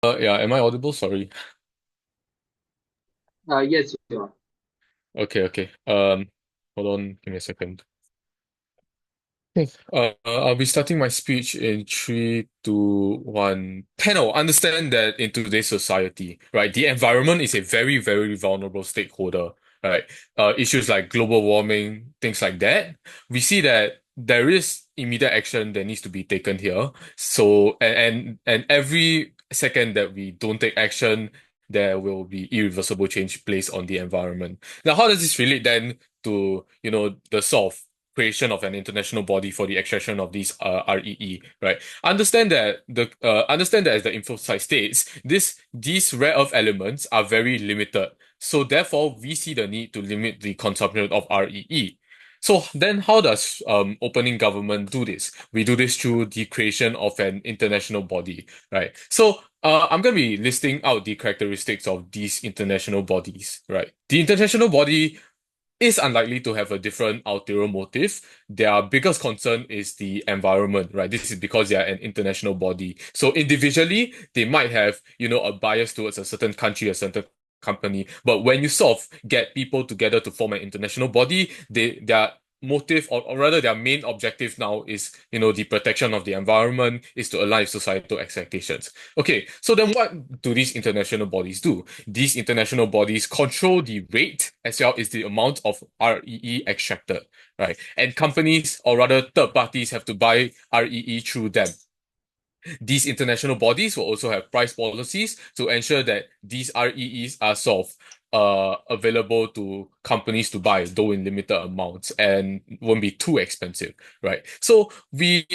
Yeah, am I audible? Sorry. Yes, you are. Okay, okay. Hold on, give me a second. Okay. I'll be starting my speech in three, two, one. Panel, understand that in today's society, right, the environment is a very, very vulnerable stakeholder, right? Issues like global warming, things like that. We see that there is immediate action that needs to be taken here. So, and every second that we don't take action, there will be irreversible change placed on the environment. Now, how does this relate then to, the sort of creation of an international body for the extraction of these REE, right? Understand that as the info site states, these rare earth elements are very limited. So therefore, we see the need to limit the consumption of REE. So then how does opening government do this? We do this through the creation of an international body, right? So I'm going to be listing out the characteristics of these international bodies, right? The international body is unlikely to have a different ulterior motive. Their biggest concern is the environment, right? This is because they are an international body. So individually, they might have, a bias towards a certain country, a certain company. But when you sort of get people together to form an international body, their motive or rather their main objective now is, the protection of the environment, is to align with societal expectations. Okay, so then what do these international bodies do? These international bodies control the rate as well as the amount of REE extracted, right? And companies or rather third parties have to buy REE through them. These international bodies will also have price policies to ensure that these REEs are sort of available to companies to buy, though in limited amounts and won't be too expensive, right? So we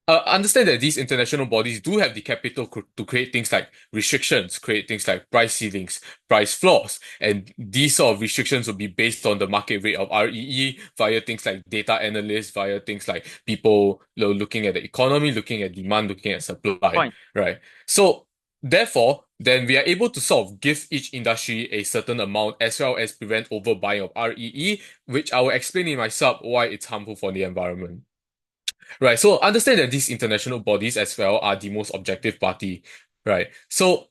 understand that these international bodies do have the capital to create things like restrictions, create things like price ceilings, price floors, and these sort of restrictions will be based on the market rate of REE via things like data analysts, via things like people looking at the economy, looking at demand, looking at supply, Point. right? So therefore, then we are able to sort of give each industry a certain amount as well as prevent overbuying of REE, which I will explain in my sub why it's harmful for the environment. Right. So understand that these international bodies as well are the most objective party. Right. So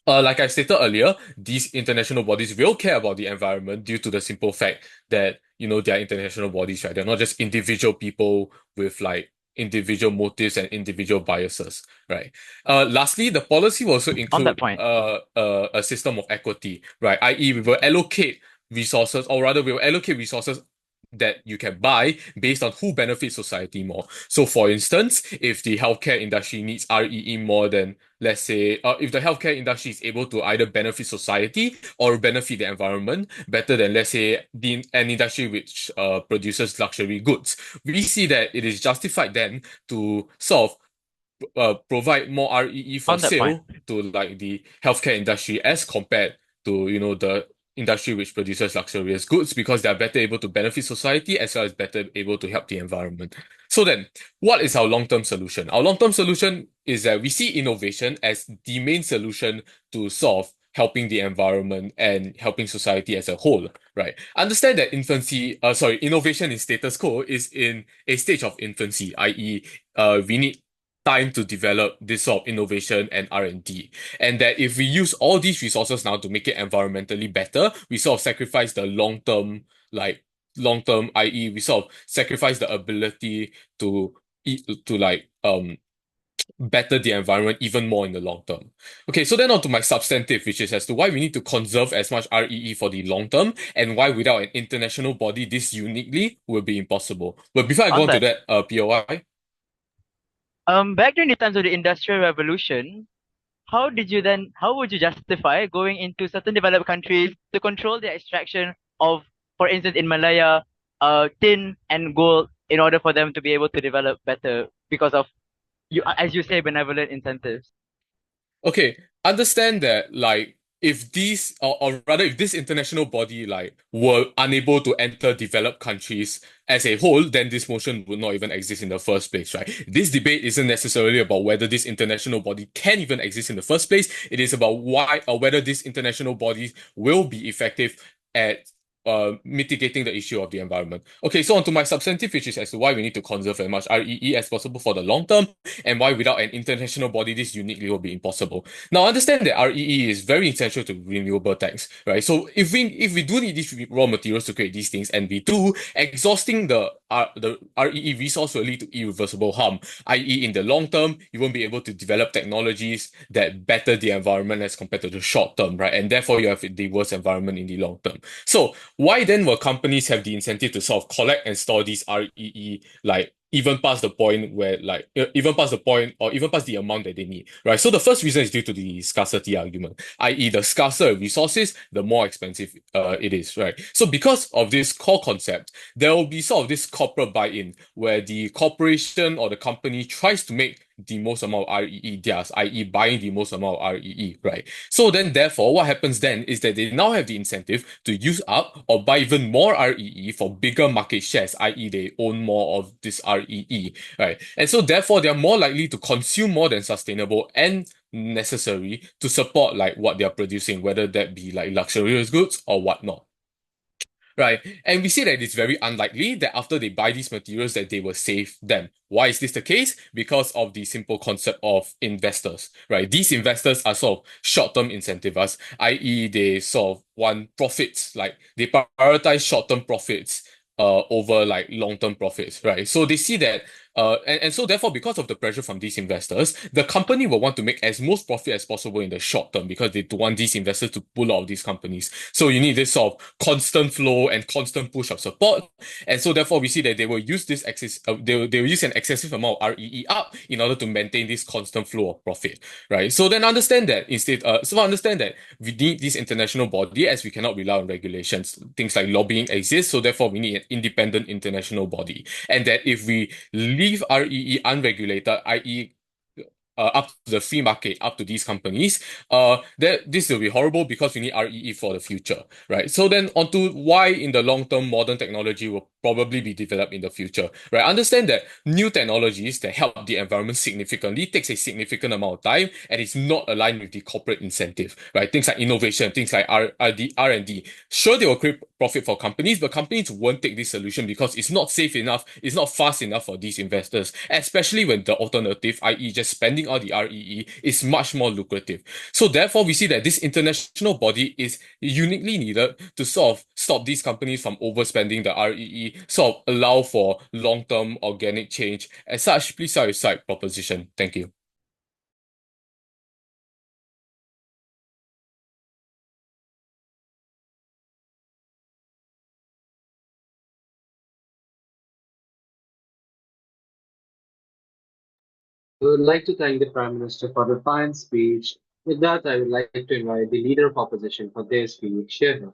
like I stated earlier, these international bodies will care about the environment due to the simple fact that, they are international bodies, right? They're not just individual people with like individual motives and individual biases, right? Lastly, the policy will also On that include point. a system of equity, right? I.e., we will allocate resources, or rather, we will allocate resources that you can buy based on who benefits society more. So, for instance, if the healthcare industry needs REE more than, let's say, if the healthcare industry is able to either benefit society or benefit the environment better than, let's say, an industry which produces luxury goods, we see that it is justified then to sort of provide more REE for On that point. sale to like the healthcare industry as compared to, the industry which produces luxurious goods because they are better able to benefit society as well as better able to help the environment. So then, what is our long-term solution? Our long-term solution is that we see innovation as the main solution to solve helping the environment and helping society as a whole, right? Understand that innovation in status quo is in a stage of infancy, i.e., we need time to develop this sort of innovation and R&D. And that if we use all these resources now to make it environmentally better, we sort of sacrifice the long term, i.e., we sort of sacrifice the ability to better the environment even more in the long term. Okay, so then on to my substantive, which is as to why we need to conserve as much REE for the long term and why without an international body this uniquely will be impossible. But before I go On on to that. that, POI. Back during the times of the Industrial Revolution, how would you justify going into certain developed countries to control the extraction of, for instance, in Malaya, tin and gold in order for them to be able to develop better because of you, as you say, benevolent incentives? Okay, understand that like if these or rather if this international body like were unable to enter developed countries as a whole, then this motion would not even exist in the first place, right? This debate isn't necessarily about whether this international body can even exist in the first place. It is about why or whether these international bodies will be effective at mitigating the issue of the environment. Okay, so onto my substantive, which is as to why we need to conserve as much REE as possible for the long term, and why without an international body this uniquely will be impossible. Now, understand that REE is very essential to renewable tanks, right? So if we do need these raw materials to create these things, and we do, exhausting the REE resource will lead to irreversible harm, i.e., in the long term, you won't be able to develop technologies that better the environment as compared to the short term, right? And therefore, you have the worst environment in the long term. So, why then will companies have the incentive to sort of collect and store these REE, like even past the point where even past the point or even past the amount that they need, right? So the first reason is due to the scarcity argument, i.e., the scarcer resources, the more expensive it is, right? So because of this core concept, there will be sort of this corporate buy-in where the corporation or the company tries to make the most amount of REE theirs, i.e., buying the most amount of REE, right? So then, therefore, what happens then is that they now have the incentive to use up or buy even more REE for bigger market shares, i.e., they own more of this REE, right? And so, therefore, they are more likely to consume more than sustainable and necessary to support like what they are producing, whether that be like luxurious goods or whatnot. Right. And we see that it's very unlikely that after they buy these materials that they will save them. Why is this the case? Because of the simple concept of investors, right? These investors are sort of short-term incentivized, i.e. they sort of want profits, like they prioritize short-term profits over like long-term profits, right? So they see that and so therefore because of the pressure from these investors, the company will want to make as most profit as possible in the short term because they don't want these investors to pull out of these companies. So you need this sort of constant flow and constant push of support. And so therefore we see that they will use this excess they will use an excessive amount of REE up in order to maintain this constant flow of profit, right? So then understand that understand that we need this international body as we cannot rely on regulations. Things like lobbying exist, so therefore we need an independent international body. And that if we leave REE unregulated, i.e., up to the free market, up to these companies, that this will be horrible because we need REE for the future, right? So then onto why in the long term modern technology will probably be developed in the future, right? Understand that new technologies that help the environment significantly takes a significant amount of time and is not aligned with the corporate incentive, right? Things like innovation, things like R&D. Sure, they will create profit for companies, but companies won't take this solution because it's not safe enough, it's not fast enough for these investors, especially when the alternative, i.e., just spending all the REE, is much more lucrative. So therefore, we see that this international body is uniquely needed to sort of stop these companies from overspending the REE, sort of allow for long-term organic change. As such, please start your side proposition. Thank you. I would like to thank the Prime Minister for the fine speech. With that, I would like to invite the Leader of Opposition for their speech. Share.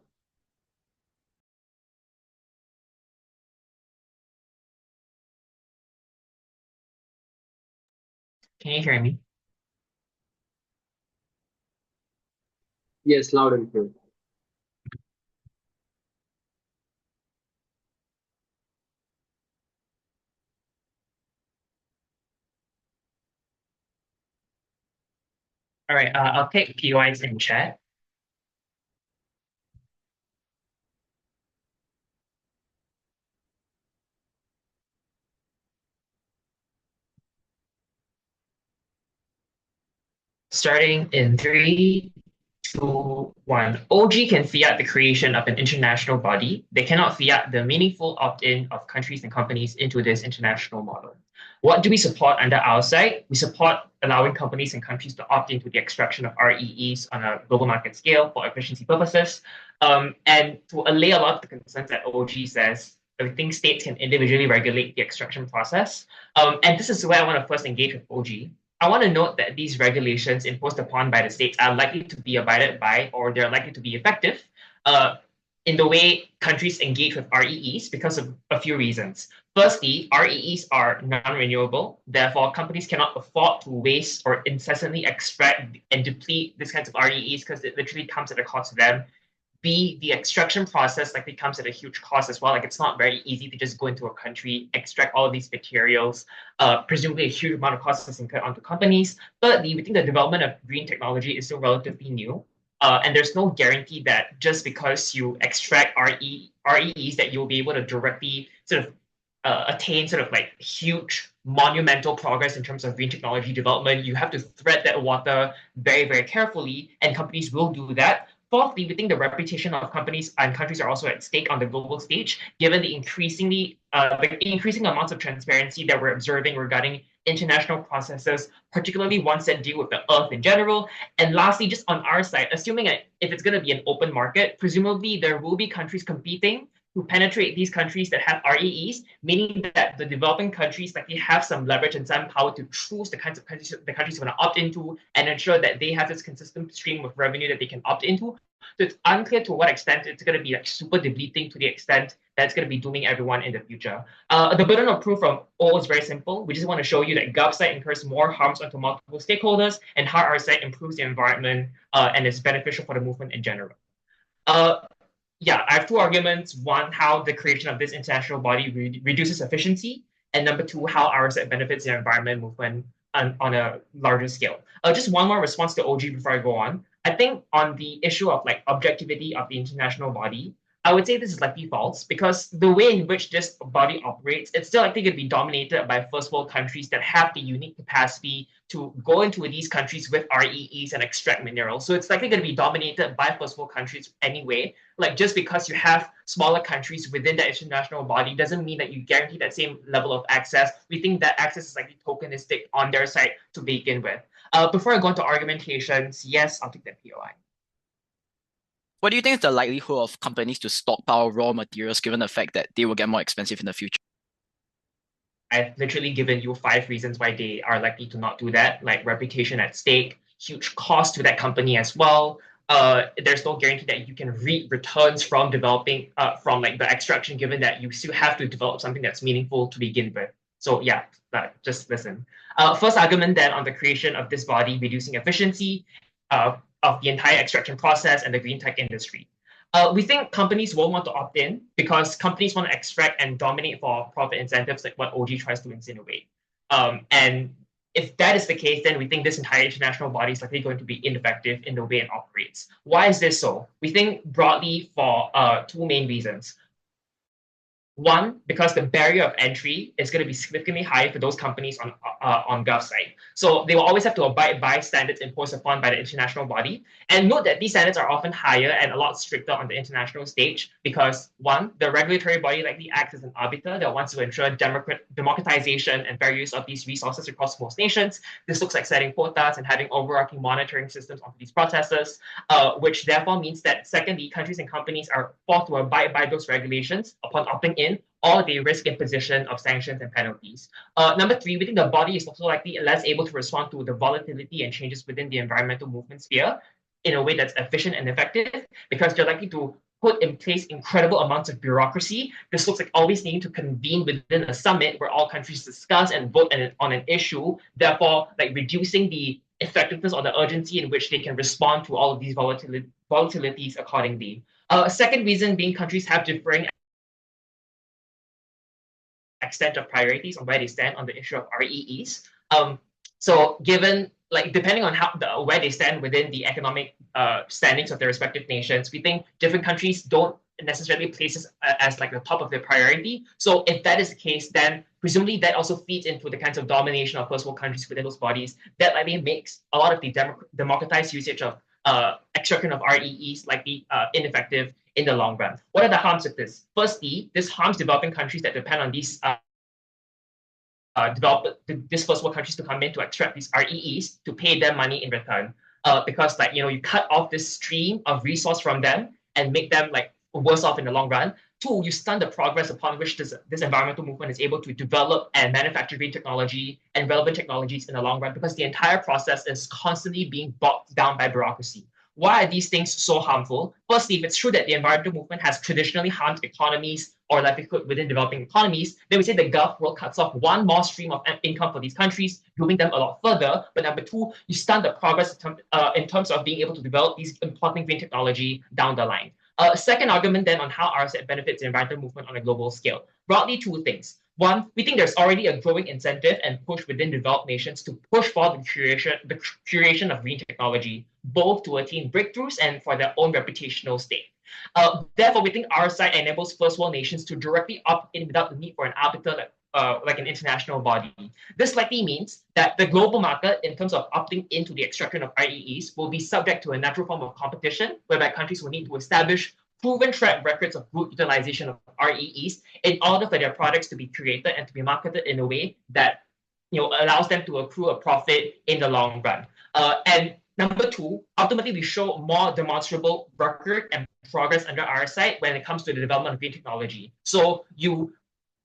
Can you hear me? Yes, loud and clear. All right, I'll take PYs in chat. Starting in three, two, one. OG can fiat the creation of an international body. They cannot fiat the meaningful opt-in of countries and companies into this international model. What do we support under our side? We support allowing companies and countries to opt into the extraction of REEs on a global market scale for efficiency purposes. And to allay a lot of the concerns that OG says, I think states can individually regulate the extraction process. And this is where I want to first engage with OG. I want to note that these regulations imposed upon by the states are likely to be abided by, or they're likely to be effective uh, in the way countries engage with REEs because of a few reasons. Firstly, REEs are non-renewable. Therefore, companies cannot afford to waste or incessantly extract and deplete these kinds of REEs because it literally comes at a cost to them. B, the extraction process likely comes at a huge cost as well. Like it's not very easy to just go into a country, extract all of these materials. Presumably a huge amount of cost is incurred onto companies. Thirdly, we think the development of green technology is still relatively new. And there's no guarantee that just because you extract REEs that you'll be able to directly sort of attain sort of like huge monumental progress in terms of green technology development. You have to thread that water very, very carefully, and companies will do that. Fourthly, we think the reputation of companies and countries are also at stake on the global stage, given the increasing amounts of transparency that we're observing regarding international processes, particularly ones that deal with the earth in general. And lastly, just on our side, assuming if it's going to be an open market, presumably there will be countries competing to penetrate these countries that have REEs, meaning that the developing countries likely have some leverage and some power to choose the kinds of countries the countries want to opt into and ensure that they have this consistent stream of revenue that they can opt into. So it's unclear to what extent it's going to be like super depleting to the extent that it's going to be dooming everyone in the future. The burden of proof from O is very simple. We just want to show you that GovSite incurs more harms onto multiple stakeholders and how our site improves the environment and is beneficial for the movement in general. Yeah, I have two arguments. One, how the creation of this international body reduces efficiency, and number two, how RSET benefits the environment movement on a larger scale. Just one more response to OG before I go on. I think on the issue of like objectivity of the international body, I would say this is likely false because the way in which this body operates, it's still likely going to be dominated by first world countries that have the unique capacity to go into these countries with REEs and extract minerals. So it's likely going to be dominated by first world countries anyway. Like just because you have smaller countries within that international body doesn't mean that you guarantee that same level of access. We think that access is likely tokenistic on their side to begin with. Before I go into argumentations, yes, I'll take that POI. What do you think is the likelihood of companies to stockpile raw materials given the fact that they will get more expensive in the future? I've literally given you 5 reasons why they are likely to not do that, like reputation at stake, huge cost to that company as well. There's no guarantee that you can reap returns from developing from like the extraction, given that you still have to develop something that's meaningful to begin with. So yeah, just listen. First argument then on the creation of this body reducing efficiency of the entire extraction process and the green tech industry. We think companies won't want to opt in because companies want to extract and dominate for profit incentives, like what OG tries to insinuate. And if that is the case, then we think this entire international body is likely going to be ineffective in the way it operates. Why is this so? We think broadly for 2 main reasons. One, because the barrier of entry is going to be significantly higher for those companies on GovSite. So they will always have to abide by standards imposed upon by the international body. And note that these standards are often higher and a lot stricter on the international stage because, one, the regulatory body likely acts as an arbiter that wants to ensure democratization and fair use of these resources across most nations. This looks like setting quotas and having overarching monitoring systems onto these processes, which therefore means that, secondly, countries and companies are forced to abide by those regulations upon opting in, or they risk imposition of sanctions and penalties. Number 3, we think the body is also likely less able to respond to the volatility and changes within the environmental movement sphere in a way that's efficient and effective because they're likely to put in place incredible amounts of bureaucracy. This looks like always needing to convene within a summit where all countries discuss and vote on an issue, therefore like reducing the effectiveness or the urgency in which they can respond to all of these volatilities accordingly. Second reason being countries have differing extent of priorities on where they stand on the issue of REEs. So given like depending on where they stand within the economic standings of their respective nations, we think different countries don't necessarily place this as like the top of their priority. So if that is the case, then presumably that also feeds into the kinds of domination of first world countries within those bodies that likely makes a lot of the democratized usage of extraction of REEs likely ineffective in the long run. What are the harms of this? Firstly, this harms developing countries that depend on these these first world countries to come in to extract these REEs to pay them money in return. Because like you cut off this stream of resource from them and make them like worse off in the long run. 2, you stunt the progress upon which this environmental movement is able to develop and manufacture green technology and relevant technologies in the long run because the entire process is constantly being bogged down by bureaucracy. Why are these things so harmful? Firstly, if it's true that the environmental movement has traditionally harmed economies or livelihood within developing economies, then we say the Gulf world cuts off one more stream of income for these countries, moving them a lot further. But number 2, you stunt the progress in terms of being able to develop these important green technology down the line. Second argument then on how RSET benefits the environmental movement on a global scale. Broadly, 2 things. One, we think there's already a growing incentive and push within developed nations to push for the creation of green technology, both to attain breakthroughs and for their own reputational stake. Therefore, we think our side enables first world nations to directly opt in without the need for an arbiter like an international body. This likely means that the global market, in terms of opting into the extraction of REEs, will be subject to a natural form of competition, whereby countries will need to establish proven track records of good utilization of REEs in order for their products to be created and to be marketed in a way that allows them to accrue a profit in the long run. And number two, ultimately we show more demonstrable record and progress under our side when it comes to the development of green technology. So you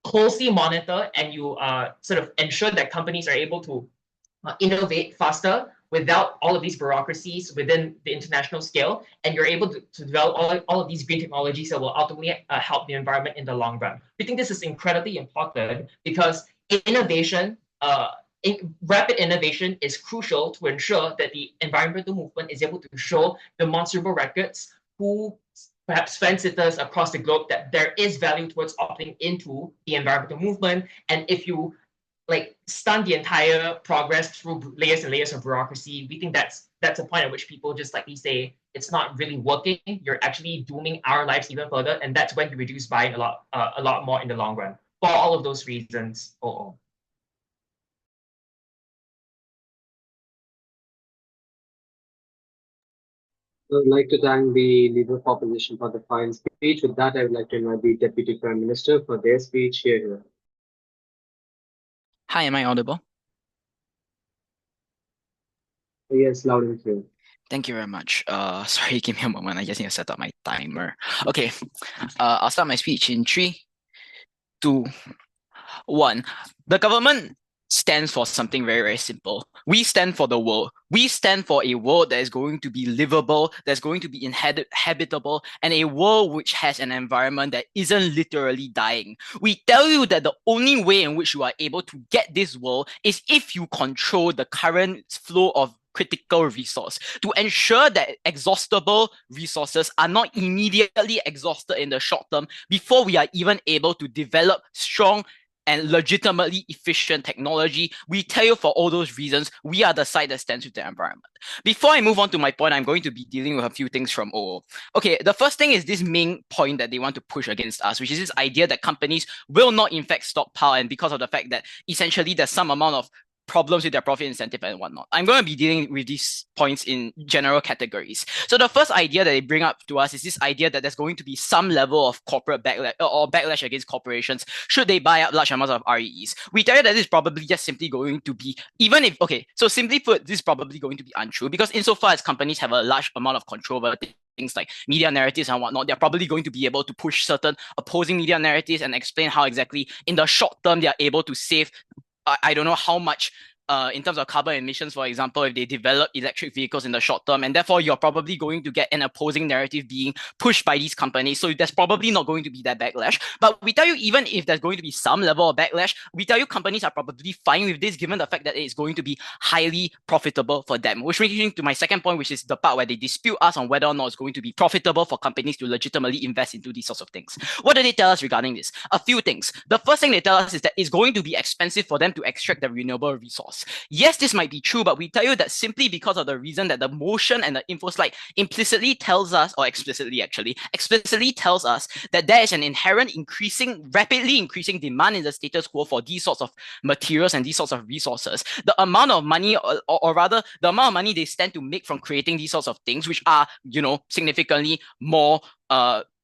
closely monitor and you sort of ensure that companies are able to innovate faster without all of these bureaucracies within the international scale, and you're able to develop all of these green technologies that will ultimately help the environment in the long run. We think this is incredibly important because innovation, rapid innovation is crucial to ensure that the environmental movement is able to show demonstrable records who perhaps fence-sitters across the globe that there is value towards opting into the environmental movement. And if you stun the entire progress through layers and layers of bureaucracy, we think that's a point at which people just likely say it's not really working. You're actually dooming our lives even further, and that's when you reduce buying a lot more in the long run. For all of those reasons, I would like to thank the Leader of Opposition for the fine speech. With that, I would like to invite the Deputy Prime Minister for their speech here. Hi, am I audible? Yes, loud and clear. Thank you very much. Sorry, give me a moment. I just need to set up my timer. Okay, I'll start my speech in 3, 2, 1. The government stands for something very, very simple. We stand for the world. We stand for a world that is going to be livable, that's going to be habitable, and a world which has an environment that isn't literally dying. We tell you that the only way in which you are able to get this world is if you control the current flow of critical resource to ensure that exhaustible resources are not immediately exhausted in the short term before we are even able to develop strong and legitimately efficient technology. We tell you for all those reasons, we are the side that stands with the environment. Before I move on to my point, I'm going to be dealing with a few things from OO. Okay, the first thing is this main point that they want to push against us, which is this idea that companies will not in fact stockpile, and because of the fact that essentially there's some amount of problems with their profit incentive and whatnot. I'm going to be dealing with these points in general categories. So the first idea that they bring up to us is this idea that there's going to be some level of corporate backlash or backlash against corporations should they buy up large amounts of REEs. We tell you that this is probably just simply going to be, even if, okay, so simply put, this is probably going to be untrue because insofar as companies have a large amount of control over things like media narratives and whatnot, they're probably going to be able to push certain opposing media narratives and explain how exactly in the short term they're able to save I don't know how much in terms of carbon emissions, for example, if they develop electric vehicles in the short term, and therefore you're probably going to get an opposing narrative being pushed by these companies. So there's probably not going to be that backlash. But we tell you, even if there's going to be some level of backlash, we tell you companies are probably fine with this, given the fact that it's going to be highly profitable for them. Which brings me to my second point, which is the part where they dispute us on whether or not it's going to be profitable for companies to legitimately invest into these sorts of things. What do they tell us regarding this? A few things. The first thing they tell us is that it's going to be expensive for them to extract the renewable resource. Yes, this might be true, but we tell you that simply because of the reason that the motion and the info slide implicitly tells us, or explicitly tells us that there is an inherent rapidly increasing demand in the status quo for these sorts of materials and these sorts of resources. The amount of money, or rather, the amount of money they stand to make from creating these sorts of things, which are, significantly more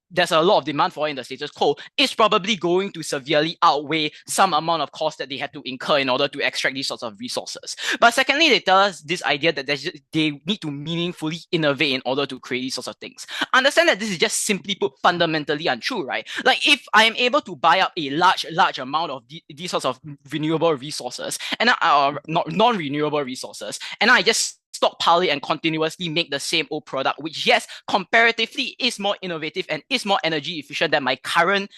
there's a lot of demand for it in the status quo, is probably going to severely outweigh some amount of cost that they have to incur in order to extract these sorts of resources. But secondly, they tell us this idea that they need to meaningfully innovate in order to create these sorts of things. Understand that this is just simply put fundamentally untrue, right? Like if I am able to buy up a large amount of these sorts of renewable resources and non-renewable resources, and I just stockpile it and continuously make the same old product, which yes, comparatively is more innovative and is more energy efficient than my current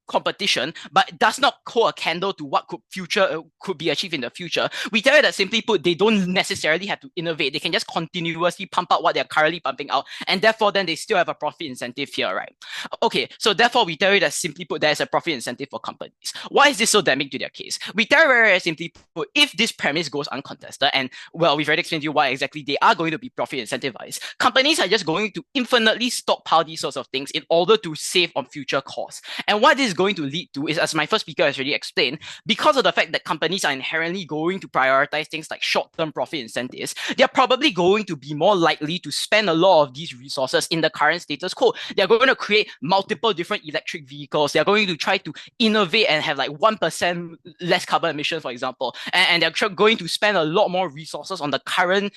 competition, but does not hold a candle to what could be achieved in the future, we tell you that simply put, they don't necessarily have to innovate. They can just continuously pump out what they're currently pumping out, and therefore then they still have a profit incentive here, right? Okay, so therefore we tell you that simply put, there's a profit incentive for companies. Why is this so damning to their case? We tell you very simply put, if this premise goes uncontested, and well, we've already explained to you why exactly they are going to be profit incentivized, companies are just going to infinitely stockpile these sorts of things in order to save on future costs. And what this is going to lead to is, as my first speaker has already explained, because of the fact that companies are inherently going to prioritize things like short-term profit incentives, they're probably going to be more likely to spend a lot of these resources in the current status quo. They're going to create multiple different electric vehicles. They're going to try to innovate and have like 1% less carbon emission, for example. And they're going to spend a lot more resources on the current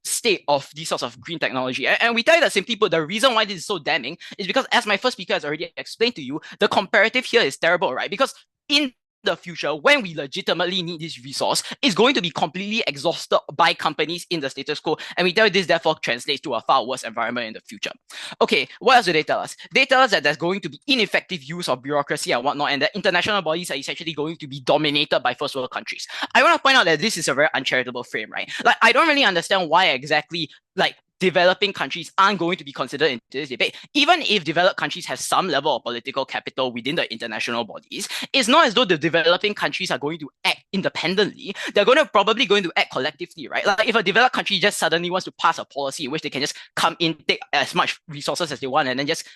state of these sorts of green technology. And we tell you that simply put, the reason why this is so damning is because, as my first speaker has already explained to you, the comparative here is terrible, right? Because in the future, when we legitimately need this resource, is going to be completely exhausted by companies in the status quo. And we tell you this therefore translates to a far worse environment in the future. Okay, what else do they tell us? They tell us that there's going to be ineffective use of bureaucracy and whatnot, and that international bodies are essentially going to be dominated by first world countries. I want to point out that this is a very uncharitable frame, right? Like, I don't really understand why exactly, like, developing countries aren't going to be considered in this debate. Even if developed countries have some level of political capital within the international bodies, it's not as though the developing countries are going to act independently. They're probably going to act collectively, right? Like if a developed country just suddenly wants to pass a policy in which they can just come in, take as much resources as they want, and then just,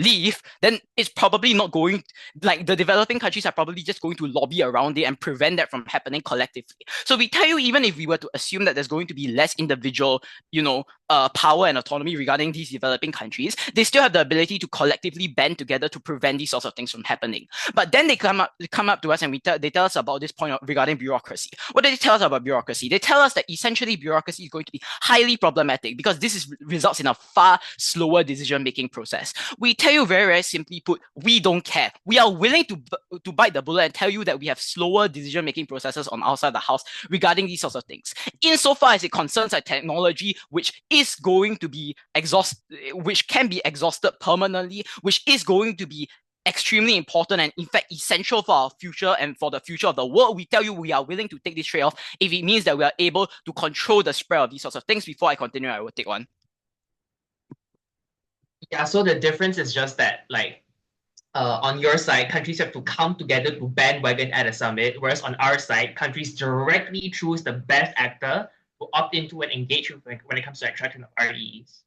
leave, then it's probably not going, like the developing countries are probably just going to lobby around it and prevent that from happening collectively. So we tell you, even if we were to assume that there's going to be less individual, power and autonomy regarding these developing countries, they still have the ability to collectively band together to prevent these sorts of things from happening. But then they come up to us and they tell us about this point regarding bureaucracy. What do they tell us about bureaucracy? They tell us that essentially bureaucracy is going to be highly problematic because this results in a far slower decision-making process. We tell you very, very simply put, we don't care. We are willing to bite the bullet and tell you that we have slower decision-making processes on our side of the house regarding these sorts of things. Insofar as it concerns a technology which is going to be which can be exhausted permanently, which is going to be extremely important and in fact essential for our future and for the future of the world, we tell you we are willing to take this trade-off if it means that we are able to control the spread of these sorts of things. Before I continue, I will take one. Yeah, so the difference is just that, like, on your side, countries have to come together to bandwagon at a summit, whereas on our side, countries directly choose the best actor to opt into and engage with when it comes to extraction of REEs.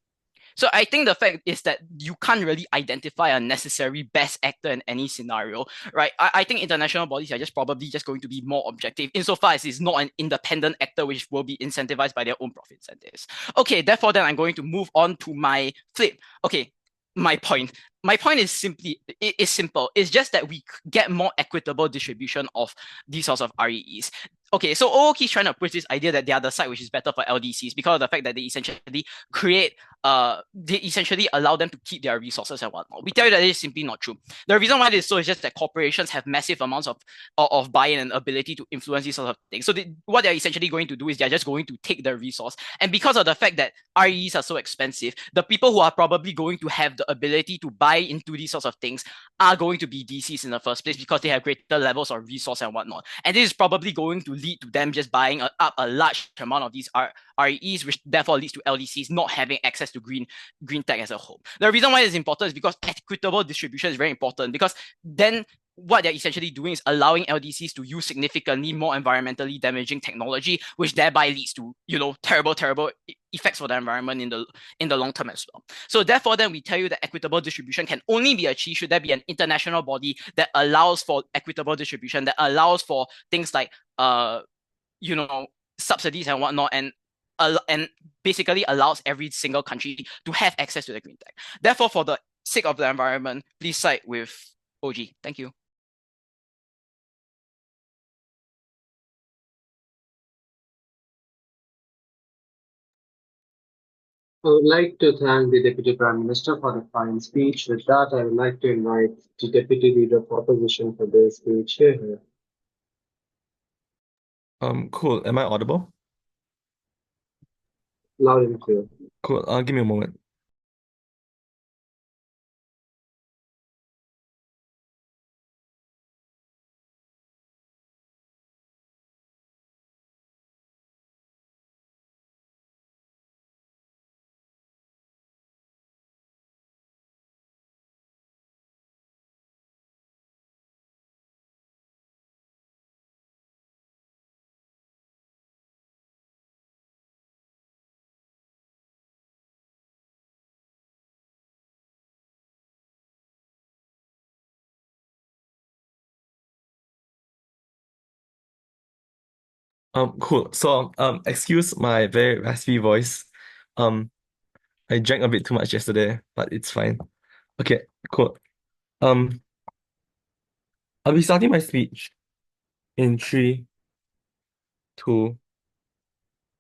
So I think the fact is that you can't really identify a necessary best actor in any scenario, right? I think international bodies are probably going to be more objective insofar as it's not an independent actor which will be incentivized by their own profit incentives. Okay, therefore then I'm going to move on to my flip. Okay, my point. My point is simple. It's just that we get more equitable distribution of these sorts of REEs. Okay, so OOK is trying to push this idea that they are the side which is better for LDCs because of the fact that they essentially they essentially allow them to keep their resources and whatnot. We tell you that it is simply not true. The reason why this is so is just that corporations have massive amounts of buy-in and ability to influence these sorts of things. So what they're essentially going to do is they're just going to take the resource. And because of the fact that REs are so expensive, the people who are probably going to have the ability to buy into these sorts of things are going to be DCs in the first place because they have greater levels of resource and whatnot. And this is probably going to lead to them just buying up a large amount of these REEs, which therefore leads to LDCs not having access to green tech as a whole. The reason why it's important is because equitable distribution is very important, because then what they're essentially doing is allowing LDCs to use significantly more environmentally damaging technology, which thereby leads to, terrible effects for the environment in the long term as well. So therefore, then we tell you that equitable distribution can only be achieved should there be an international body that allows for equitable distribution, that allows for things like subsidies and whatnot, and basically allows every single country to have access to the green tech. Therefore, for the sake of the environment, please side with OG. Thank you. I would like to thank the Deputy Prime Minister for the fine speech. With that, I would like to invite the Deputy Leader of Opposition for their speech here. Cool. Am I audible? Loud and clear. Cool. Give me a moment. Cool. So, excuse my very raspy voice. Um, I drank a bit too much yesterday, but it's fine. Okay, cool. Um, I'll be starting my speech in three, two,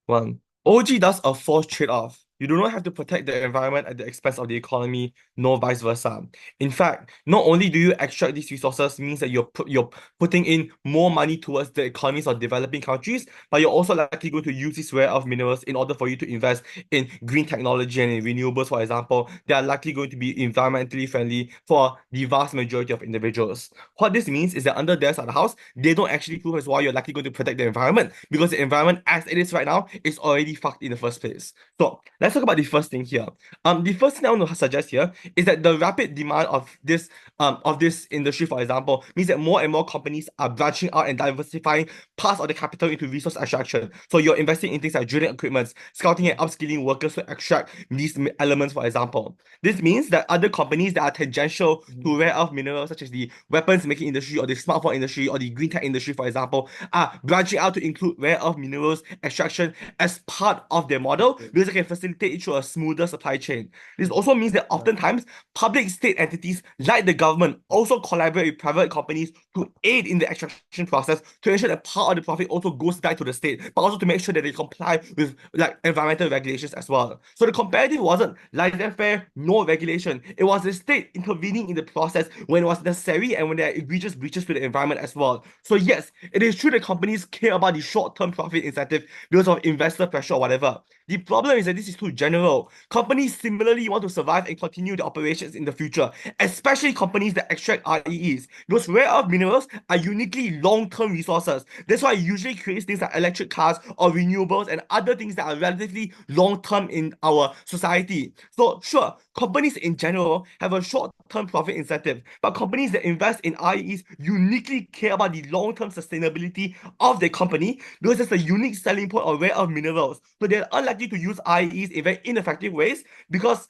one. OG does a forced trade-off. You do not have to protect the environment at the expense of the economy, nor vice versa. In fact, not only do you extract these resources, means that you're putting in more money towards the economies of developing countries, but you're also likely going to use these rare earth minerals in order for you to invest in green technology and in renewables, for example. They are likely going to be environmentally friendly for the vast majority of individuals. What this means is that under their side of the house, they don't actually prove as why you're likely going to protect the environment, because the environment as it is right now is already fucked in the first place. So let's talk about the first thing here. The first thing I want to suggest here is that the rapid demand of this industry, for example, means that more and more companies are branching out and diversifying parts of the capital into resource extraction. So you're investing in things like drilling equipment, scouting and upskilling workers to extract these elements, for example. This means that other companies that are tangential to rare earth minerals, such as the weapons making industry or the smartphone industry or the green tech industry, for example, are branching out to include rare earth minerals extraction as part of their model because it can facilitate it through a smoother supply chain. This also means that oftentimes public state entities like the government also collaborate with private companies to aid in the extraction process to ensure that part of the profit also goes back to the state, but also to make sure that they comply with like environmental regulations as well. So the comparative wasn't laissez-faire, no regulation. It was the state intervening in the process when it was necessary and when there are egregious breaches to the environment as well. So yes, it is true that companies care about the short-term profit incentive because of investor pressure or whatever. The problem is that this is too general. Companies similarly want to survive and continue their operations in the future, especially companies that extract REEs. Those rare earth minerals are uniquely long-term resources. That's why it usually creates things like electric cars or renewables and other things that are relatively long-term in our society. So sure, companies in general have a short-term profit incentive, but companies that invest in REEs uniquely care about the long-term sustainability of their company because that's a unique selling point of rare earth minerals. So they're unlikely to use IEs in very ineffective ways because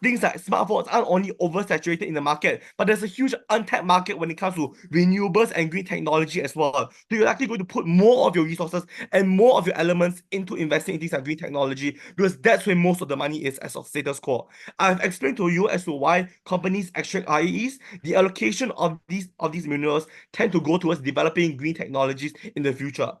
things like smartphones aren't only oversaturated in the market, but there's a huge untapped market when it comes to renewables and green technology as well. So you're actually going to put more of your resources and more of your elements into investing in things like green technology because that's where most of the money is as of status quo. I've explained to you as to why companies extract IEs. The allocation of these minerals tend to go towards developing green technologies in the future.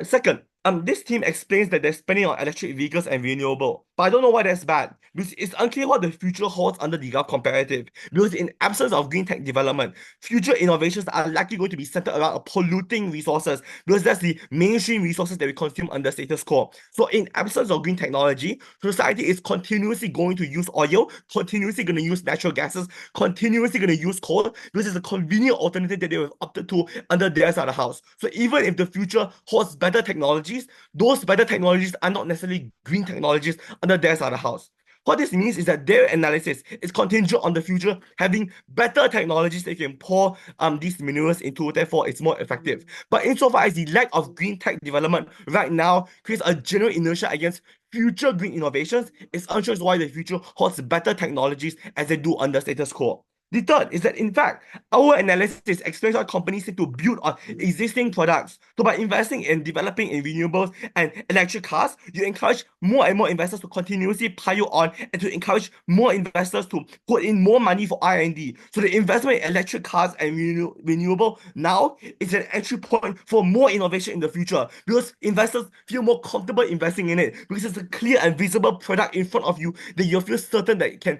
Second, this team explains that they're spending on electric vehicles and renewable, but I don't know why that's bad because it's unclear what the future holds under the Gulf comparative. Because in absence of green tech development, future innovations are likely going to be centered around polluting resources because that's the mainstream resources that we consume under status quo. So in absence of green technology, society is continuously going to use oil, continuously going to use natural gases, continuously going to use coal because it's a convenient alternative that they have opted to under their side of the house. So even if the future holds better technologies, those better technologies are not necessarily green technologies under their side of the house. What this means is that their analysis is contingent on the future having better technologies they can pour these minerals into, therefore it's more effective. But insofar as the lack of green tech development right now creates a general inertia against future green innovations, it's unsure why the future holds better technologies as they do under status quo. The third is that, in fact, our analysis explains how companies need to build on existing products. So by investing in developing in renewables and electric cars, you encourage more and more investors to continuously pile on and to encourage more investors to put in more money for R&D. So the investment in electric cars and renewable now is an entry point for more innovation in the future because investors feel more comfortable investing in it because it's a clear and visible product in front of you that you feel certain that it can,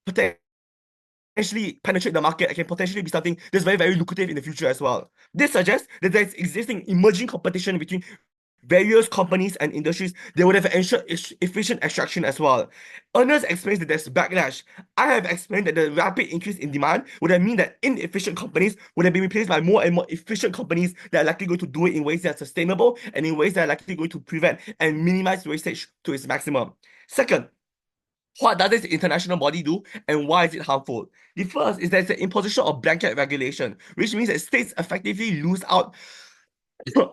potentially penetrate the market and can potentially be something that's very, very lucrative in the future as well. This suggests that there's existing emerging competition between various companies and industries that would have ensured efficient extraction as well. Ernest explains that there's backlash. I have explained that the rapid increase in demand would have mean that inefficient companies would have been replaced by more and more efficient companies that are likely going to do it in ways that are sustainable and in ways that are likely going to prevent and minimize wastage to its maximum. Second, what does this international body do and why is it harmful? The first is that it's the imposition of blanket regulation, which means that states effectively lose out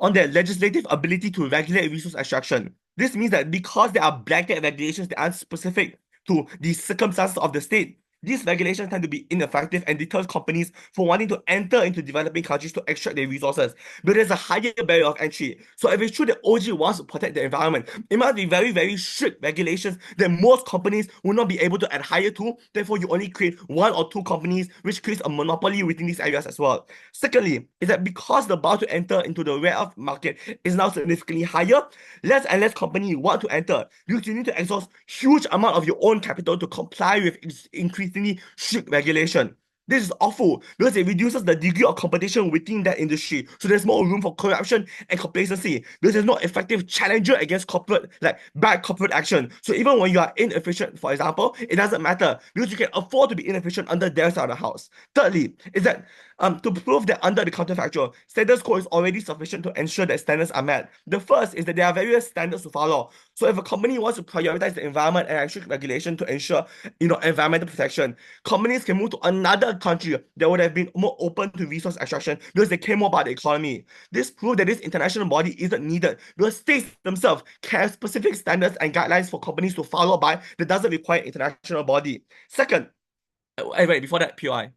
on their legislative ability to regulate resource extraction. This means that because there are blanket regulations that aren't specific to the circumstances of the state, These regulations tend to be ineffective and deters companies from wanting to enter into developing countries to extract their resources. But there's a higher barrier of entry. So if it's true that OG wants to protect the environment, it must be very, very strict regulations that most companies will not be able to adhere to. Therefore, you only create one or two companies, which creates a monopoly within these areas as well. Secondly, is that because the bar to enter into the rare earth market is now significantly higher, less and less companies want to enter because you need to exhaust huge amount of your own capital to comply with increasingly strict regulation. This is awful because it reduces the degree of competition within that industry. So there's more room for corruption and complacency because there's no effective challenger against corporate, like bad corporate action. So even when you are inefficient, for example, it doesn't matter because you can afford to be inefficient under their side of the house. Thirdly, is that to prove that under the counterfactual, status quo is already sufficient to ensure that standards are met. The first is that there are various standards to follow. So if a company wants to prioritize the environment and strict regulation to ensure, environmental protection, companies can move to another country that would have been more open to resource extraction because they care more about the economy. This proves that this international body isn't needed because states themselves can have specific standards and guidelines for companies to follow by that doesn't require international body. Second, wait, before that, POI.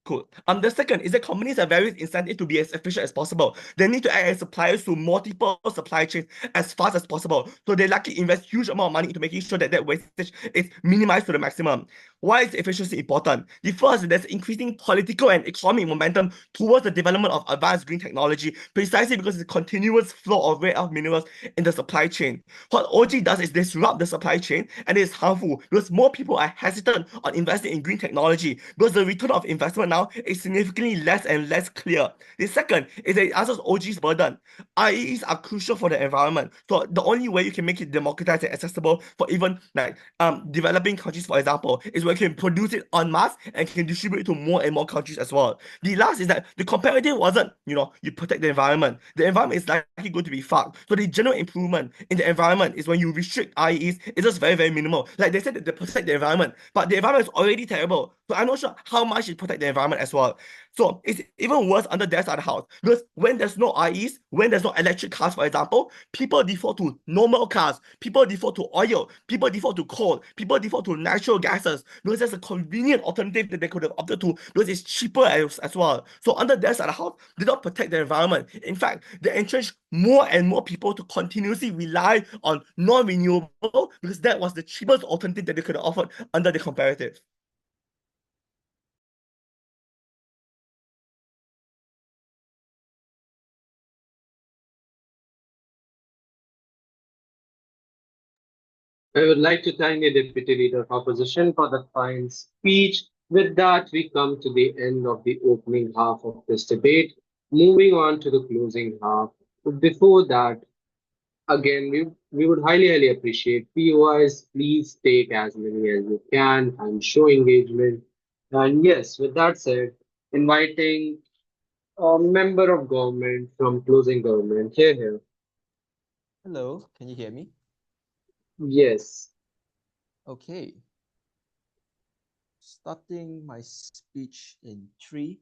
Cool. The second is that companies have various incentives to be as efficient as possible. They need to act as suppliers to multiple supply chains as fast as possible. So they likely invest huge amount of money into making sure that that wastage is minimized to the maximum. Why is efficiency important? The first is there's increasing political and economic momentum towards the development of advanced green technology, precisely because it's a continuous flow of rare earth minerals in the supply chain. What OG does is disrupt the supply chain, and it is harmful because more people are hesitant on investing in green technology because the return of investment now is significantly less and less clear. The second is that it answers OG's burden. IEs are crucial for the environment. So the only way you can make it democratized and accessible for even like developing countries, for example, is where you can produce it en masse and can distribute it to more and more countries as well. The last is that the comparative wasn't, you protect the environment. The environment is likely going to be fucked. So the general improvement in the environment is when you restrict IEs, it's just very, very minimal. Like they said that they protect the environment, but the environment is already terrible. So I'm not sure how much it protect the environment as well. So it's even worse under their side of the house. Because when there's no IEs, when there's no electric cars, for example, people default to normal cars, people default to oil, people default to coal, people default to natural gases, because there's a convenient alternative that they could have opted to because it's cheaper as well. So under their side of the house, they don't protect the environment. In fact, they entrench more and more people to continuously rely on non-renewable because that was the cheapest alternative that they could have offered under the comparative. I would like to thank the Deputy Leader of Opposition for the fine speech. With that, we come to the end of the opening half of this debate. Moving on to the closing half. But before that, again, we would highly appreciate POIs. Please take as many as you can and show engagement. And yes, with that said, inviting a member of government from closing government. Here. Hello, can you hear me? Yes. Okay. Starting my speech in 3,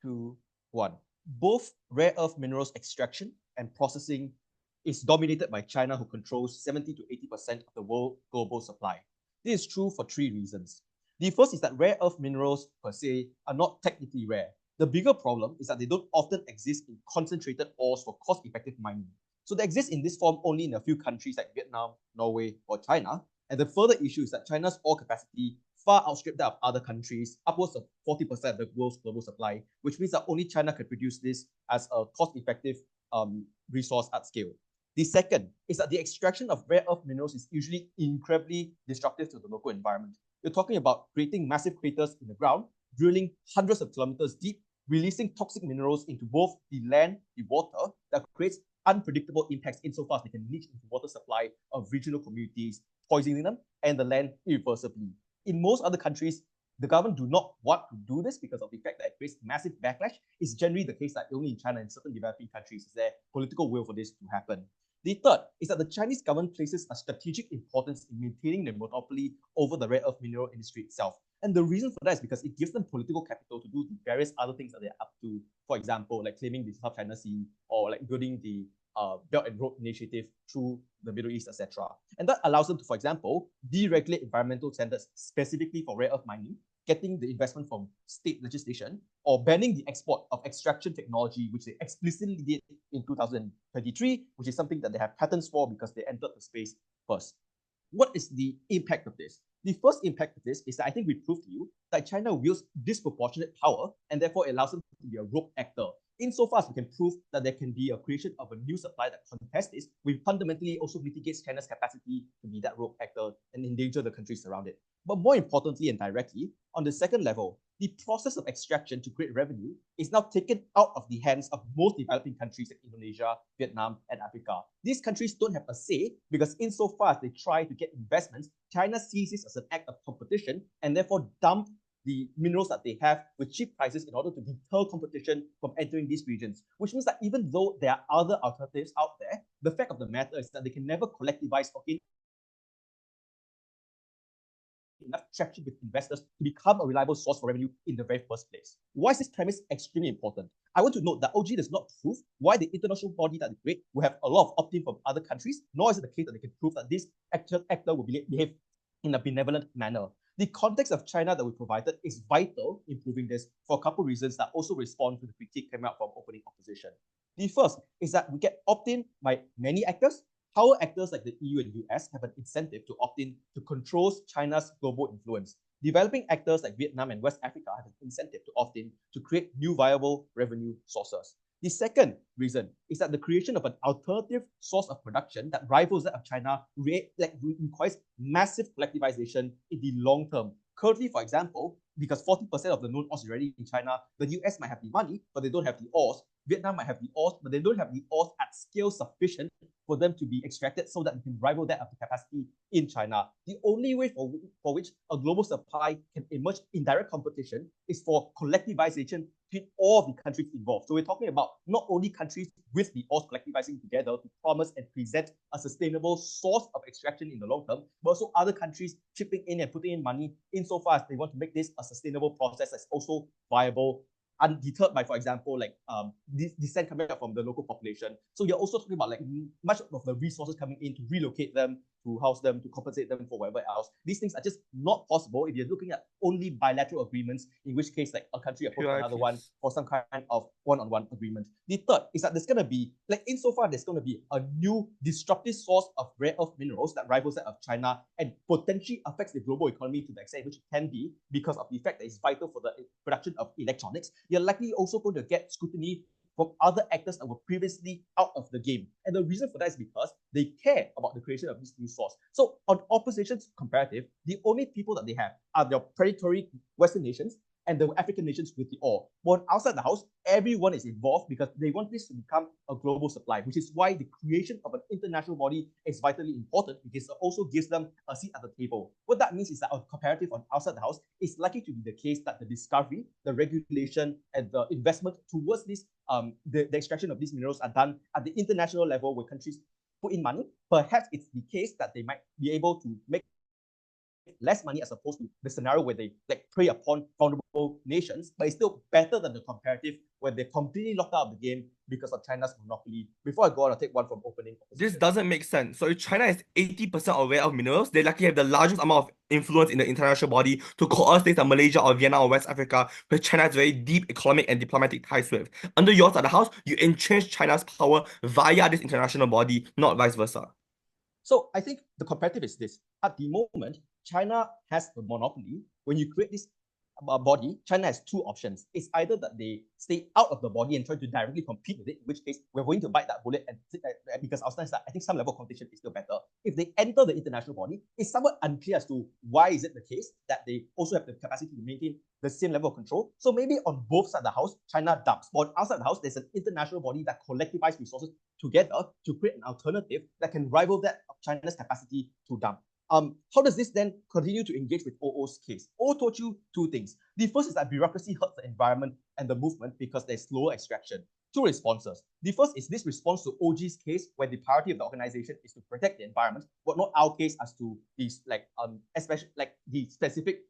2, 1. Both rare earth minerals extraction and processing is dominated by China, who controls 70 to 80% of the world global supply. This is true for 3 reasons. The first is that rare earth minerals per se are not technically rare. The bigger problem is that they don't often exist in concentrated ores for cost-effective mining. So they exist in this form only in a few countries like Vietnam, Norway, or China. And the further issue is that China's ore capacity far outstrip that of other countries, upwards of 40% of the world's global supply, which means that only China can produce this as a cost-effective resource at scale. The second is that the extraction of rare earth minerals is usually incredibly disruptive to the local environment. You're talking about creating massive craters in the ground, drilling hundreds of kilometers deep, releasing toxic minerals into both the land, the water, that creates unpredictable impacts insofar as they can leach into water supply of regional communities, poisoning them, and the land irreversibly. In most other countries, the government do not want to do this because of the fact that it creates massive backlash. It's generally the case that only in China and certain developing countries is there political will for this to happen. The third is that the Chinese government places a strategic importance in maintaining the monopoly over the rare earth mineral industry itself. And the reason for that is because it gives them political capital to do the various other things that they're up to. For example, like claiming the South China Sea or like building the Belt and Road Initiative through the Middle East, etc. And that allows them to, for example, deregulate environmental standards specifically for rare earth mining, getting the investment from state legislation, or banning the export of extraction technology, which they explicitly did in 2023, which is something that they have patents for because they entered the space first. What is the impact of this? The first impact of this is that I think we proved to you that China wields disproportionate power and therefore allows them to be a rogue actor. Insofar as we can prove that there can be a creation of a new supply that contests this, we fundamentally also mitigates China's capacity to be that rogue actor and endanger the countries around it. But more importantly and directly, on the second level, the process of extraction to create revenue is now taken out of the hands of most developing countries like Indonesia, Vietnam, and Africa. These countries don't have a say because insofar as they try to get investments, China sees this as an act of competition and therefore dump the minerals that they have with cheap prices in order to deter competition from entering these regions, which means that even though there are other alternatives out there, the fact of the matter is that they can never collectivize or gain enough traction with investors to become a reliable source for revenue in the very first place. Why is this premise extremely important? I want to note that OG does not prove why the international body that they create will have a lot of opt-in from other countries, nor is it the case that they can prove that this actor will behave in a benevolent manner. The context of China that we provided is vital in proving this for a couple of reasons that also respond to the critique coming out from opening opposition. The first is that we get opt-in by many actors. Power actors like the EU and US have an incentive to opt in to control China's global influence. Developing actors like Vietnam and West Africa have an incentive to opt in to create new viable revenue sources. The second reason is that the creation of an alternative source of production that rivals that of China requires massive collectivization in the long term. Currently, for example, because 40% of the known ores is already in China, the US might have the money, but they don't have the ores. Vietnam might have the ores, but they don't have the ores at scale sufficient for them to be extracted so that we can rival that of the capacity in China. The only way for which a global supply can emerge in direct competition is for collectivization between all of the countries involved. So we're talking about not only countries with the ores collectivizing together to promise and present a sustainable source of extraction in the long term, but also other countries chipping in and putting in money insofar as they want to make this a sustainable process that's also viable, undeterred by, for example, like descent coming up from the local population. So you're also talking about like much of the resources coming in to relocate them, to house them, to compensate them for whatever else. These things are just not possible if you're looking at only bilateral agreements, in which case like a country approaches another one for some kind of one-on-one agreement. The third is that there's going to be, like insofar there's going to be a new disruptive source of rare earth minerals that rivals that of China and potentially affects the global economy to the extent which it can be because of the fact that it's vital for the production of electronics. You're likely also going to get scrutiny from other actors that were previously out of the game. And the reason for that is because they care about the creation of this new source. So on opposition's comparative, the only people that they have are their predatory Western nations and the African nations with the ore. But outside the house, everyone is involved because they want this to become a global supply, which is why the creation of an international body is vitally important because it also gives them a seat at the table. What that means is that on comparative on outside the house, it's likely to be the case that the discovery, the regulation, and the investment towards this, the extraction of these minerals are done at the international level where countries put in money. Perhaps it's the case that they might be able to make less money as opposed to the scenario where they like prey upon vulnerable nations, but it's still better than the comparative where they're completely locked out of the game because of China's monopoly. Before I go on, I'll take one from opening opposition. This doesn't make sense. So if China is 80% aware of minerals, they likely have the largest amount of influence in the international body to coerce states like Malaysia or Vietnam or West Africa, where China has very deep economic and diplomatic ties with. Under your side of the house, you entrench China's power via this international body, not vice versa. So I think the comparative is this. At the moment, China has a monopoly. When you create this body, China has two options. It's either that they stay out of the body and try to directly compete with it, in which case we're going to bite that bullet, and because our stance is that I think some level of competition is still better. If they enter the international body, it's somewhat unclear as to why is it the case that they also have the capacity to maintain the same level of control. So maybe on both sides of the house, China dumps. But outside the house, there's an international body that collectivizes resources together to create an alternative that can rival that of China's capacity to dump. How does this then continue to engage with OO's case? O told you two things. The first is that bureaucracy hurts the environment and the movement because there's slower extraction. Two responses. The first is this response to OG's case, where the priority of the organization is to protect the environment, but not our case as to these especially like the specific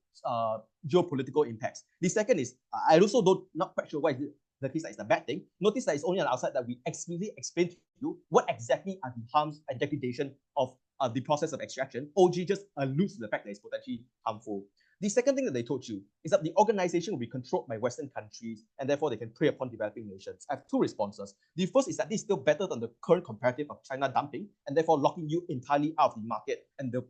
geopolitical impacts. The second is I also not quite sure why the case that it's a bad thing. Notice that it's only on the outside that we explicitly explain to you what exactly are the harms and degradation of the process of extraction. OG just alludes to the fact that it's potentially harmful. The second thing that they told you is that the organization will be controlled by Western countries and therefore they can prey upon developing nations. I have two responses. The first is that this is still better than the current comparative of China dumping and therefore locking you entirely out of the market and the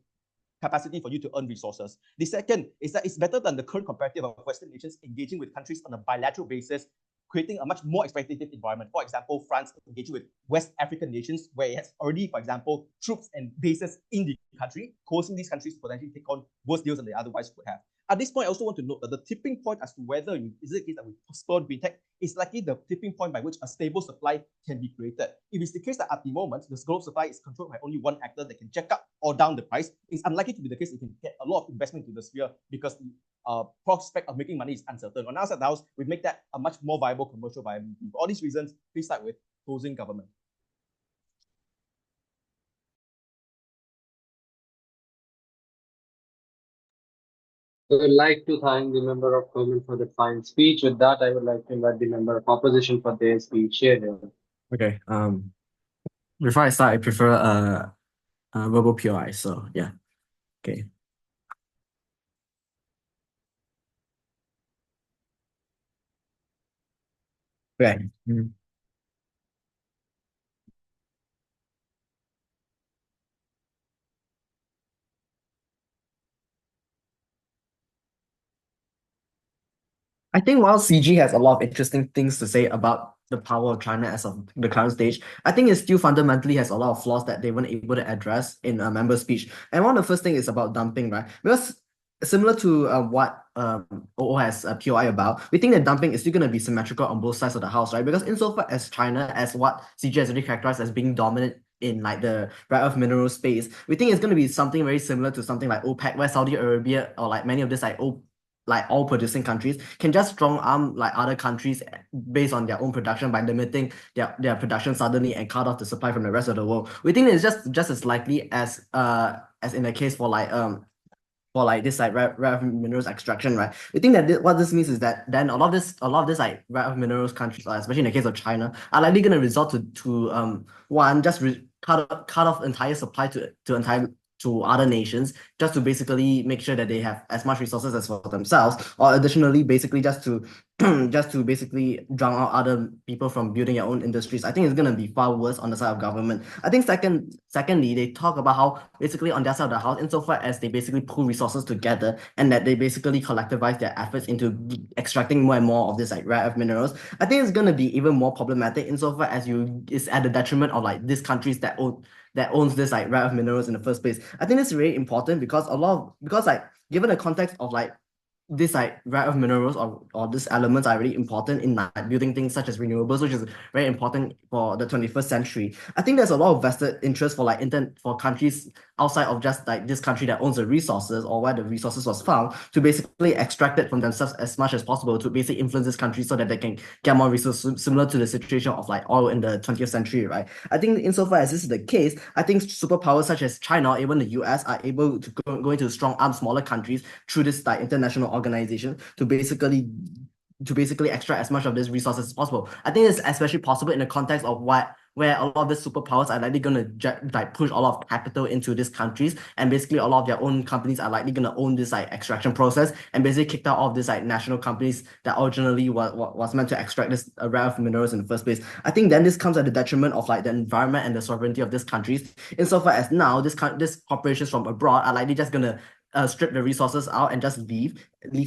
capacity for you to earn resources. The second is that it's better than the current comparative of Western nations engaging with countries on a bilateral basis, creating a much more exploitative environment. For example, France engaging with West African nations, where it has already, for example, troops and bases in the country, causing these countries to potentially take on worse deals than they otherwise would have. At this point, I also want to note that the tipping point as to whether is it the case that we postpone green tech is likely the tipping point by which a stable supply can be created. If it's the case that at the moment, the global supply is controlled by only one actor that can jack up or down the price, it's unlikely to be the case that you can get a lot of investment into the sphere because the prospect of making money is uncertain. On our side of the house, we make that a much more viable commercial viability. For all these reasons, please start with closing government. I would like to thank the member of government for the fine speech. With that, I would like to invite the member of opposition for their speech. Here. Okay. Before I start, I prefer verbal POI. So yeah. Okay. Right. I think while CG has a lot of interesting things to say about the power of China as of the current stage, I think it still fundamentally has a lot of flaws that they weren't able to address in a member speech. And one of the first thing is about dumping, right? Because similar to what OO has a POI about, we think that dumping is still going to be symmetrical on both sides of the house, right? Because insofar as China, as what CG has already characterized as being dominant in like the rare earth mineral space, we think it's going to be something very similar to something like OPEC, where Saudi Arabia or like many of this like all producing countries can just strong arm like other countries based on their own production by limiting their production suddenly and cut off the supply from the rest of the world. We think it's just as likely as in the case for like this like rare earth minerals extraction, right? We think that what this means is that then a lot of this like rare earth minerals countries, especially in the case of China, are likely going to resort to one just cut off entire supply to other nations just to basically make sure that they have as much resources as for themselves, or additionally basically just to just to basically drown out other people from building their own industries. I think it's going to be far worse on the side of government. I think secondly, they talk about how basically on their side of the house, insofar as they basically pool resources together and that they basically collectivize their efforts into extracting more and more of this like rare earth minerals, I think it's going to be even more problematic insofar as it's at the detriment of like these countries that owns this like rare earth minerals in the first place. I think it's really important because because like given the context of like these like rare earth minerals or these elements are really important in like building things such as renewables, which is very important for the 21st century. I think there's a lot of vested interest for like for countries outside of just like this country that owns the resources or where the resources was found to basically extract it from themselves as much as possible to basically influence this country so that they can get more resources, similar to the situation of like oil in the 20th century, right? I think insofar as this is the case, I think superpowers such as China or even the US are able to go into strong arm smaller countries through this like international organization to basically extract as much of these resources as possible. I think it's especially possible in the context of where a lot of these superpowers are likely going to like push a lot of capital into these countries, and basically a lot of their own companies are likely going to own this like extraction process and basically kicked out all of these like national companies that originally was meant to extract this rare earth minerals in the first place. I think then this comes at the detriment of like the environment and the sovereignty of these countries, insofar as now this corporations from abroad are likely just going to strip the resources out and just leave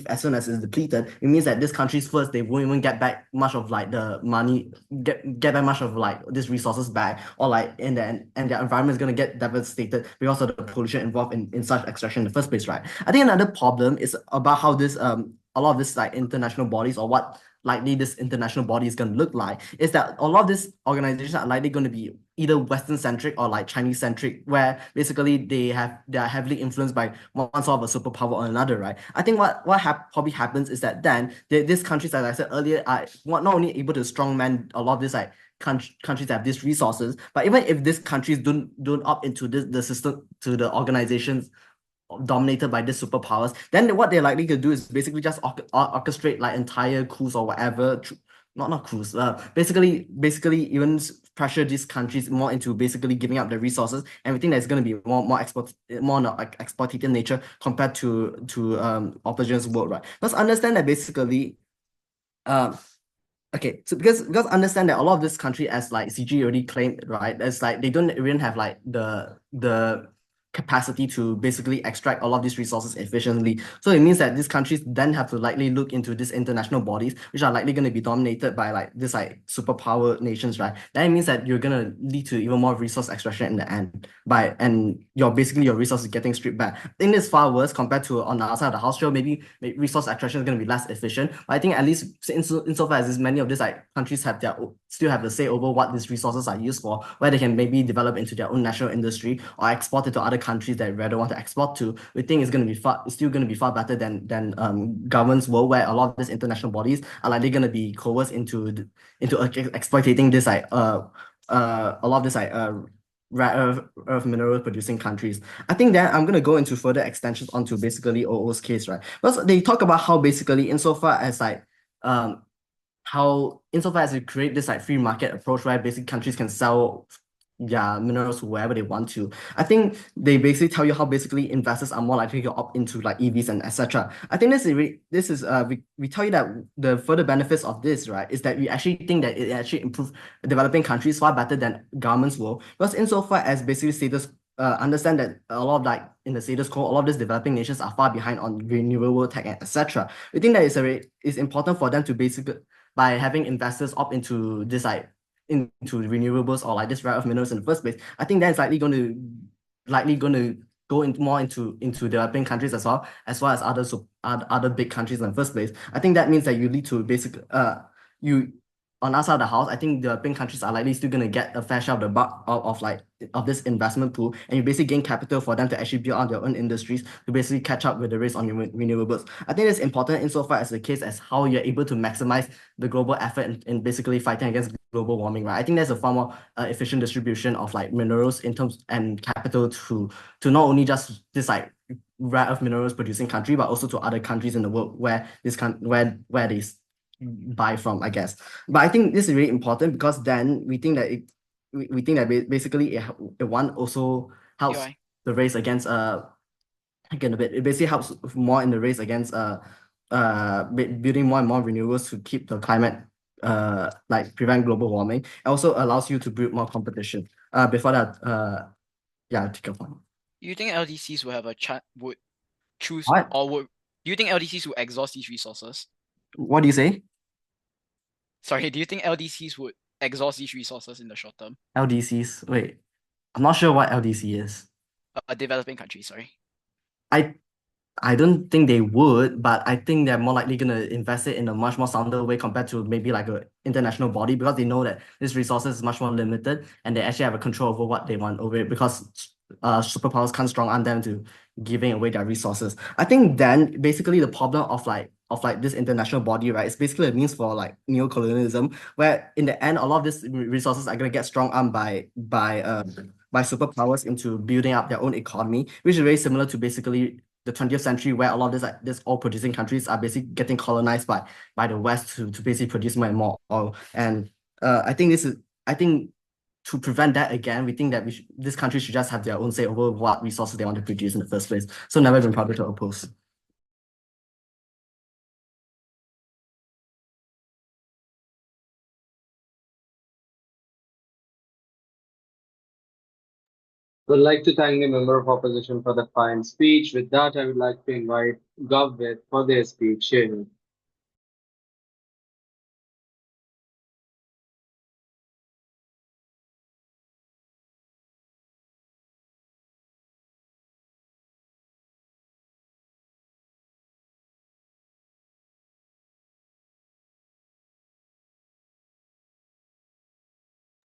as soon as it's depleted. It means that these countries first, they won't even get back much of like the money, get back much of like these resources back, or like and their environment is going to get devastated because of the pollution involved in such extraction in the first place, right? I think another problem is about how this a lot of this like international bodies, or what likely this international body is going to look like, is that a lot of these organizations are likely going to be either Western centric or like Chinese centric, where basically they are heavily influenced by one sort of a superpower or another, right? I think what probably happens is that then these countries, as I said earlier, are not only able to strongman a lot of these like countries that have these resources, but even if these countries don't opt into the system, to the organizations dominated by these superpowers, then what they're likely to do is basically just orchestrate like entire coups or whatever not cruise. Basically even pressure these countries more into basically giving up the resources. And we think that's going to be more like exploitative nature compared to opposition's world, right? Let's understand that basically um okay, so because understand that a lot of this country, as like CG already claimed, right? It's like they don't even have like the capacity to basically extract a lot of these resources efficiently. So it means that these countries then have to likely look into these international bodies, which are likely going to be dominated by like this like superpower nations, right? That means that you're gonna lead to even more resource extraction in the end. And your basically your resources getting stripped back. I think it's far worse compared to on the outside of the house show. Maybe resource extraction is going to be less efficient. But I think at least insofar as many of these like countries have still have the say over what these resources are used for, where they can maybe develop into their own national industry or export it to other countries that rather want to export to. We think it's still going to be far better than governments world, where a lot of these international bodies are likely going to be coerced into exploiting this like a lot of this like rare earth mineral producing countries. I think that I'm gonna go into further extensions onto basically OO's case, right? Because they talk about how basically insofar as like how insofar as we create this like free market approach where basically countries can sell minerals wherever they want to. I think they basically tell you how basically investors are more likely to opt into like EVs and etc. I think we tell you that the further benefits of this, right, is that we actually think that it actually improves developing countries far better than governments will. Because insofar as basically status understand that a lot of like in the status quo, a lot of these developing nations are far behind on renewable tech and etc. We think that it's important for them to basically by having investors opt into this like into renewables or like this rare earth minerals in the first place. I think that's likely going to go into more into developing countries as well as other big countries in the first place. I think that means that you lead to basically you on our side of the house, I think developing countries are likely still going to get a fair share of the buck of like of this investment pool, and you basically gain capital for them to actually build out their own industries to basically catch up with the race on renewables. I think it's important insofar as the case as how you're able to maximize the global effort in basically fighting against global warming, right? I think there's a far more efficient distribution of like minerals in terms and capital to not only just this like rare earth minerals producing country, but also to other countries in the world where where they buy from, I guess. But I think this is really important because then we think that basically it one also helps UI. the race against again a bit. It basically helps more in the race against building more and more renewables to keep the climate like prevent global warming. It also allows you to build more competition. Before that, yeah, take a point. You think LDCs will have a chat would choose What? or would do you think LDCs will exhaust these resources? What do you say? Sorry, do you think LDCs would exhaust these resources in the short term? LDCs. Wait, I'm not sure what LDC is. A developing country, sorry. I I don't think they would, but I think they're more likely gonna invest it in a much more sounder way compared to maybe like a international body because they know that this resources is much more limited and they actually have a control over what they want over it because superpowers can't strong on them to giving away their resources. I think then basically the problem of like this international body, right, it's basically a means for like neocolonialism, where in the end a lot of these resources are gonna get strong armed by superpowers into building up their own economy, which is very similar to basically the 20th century where a lot of this oil producing countries are basically getting colonized by the West to basically produce more and more oil. And I think to prevent that again, we think that this country should just have their own say over what resources they want to produce in the first place. So never been probably to oppose. Would like to thank the member of opposition for the fine speech. With that, I would like to invite Gavit for their speech. Sharing.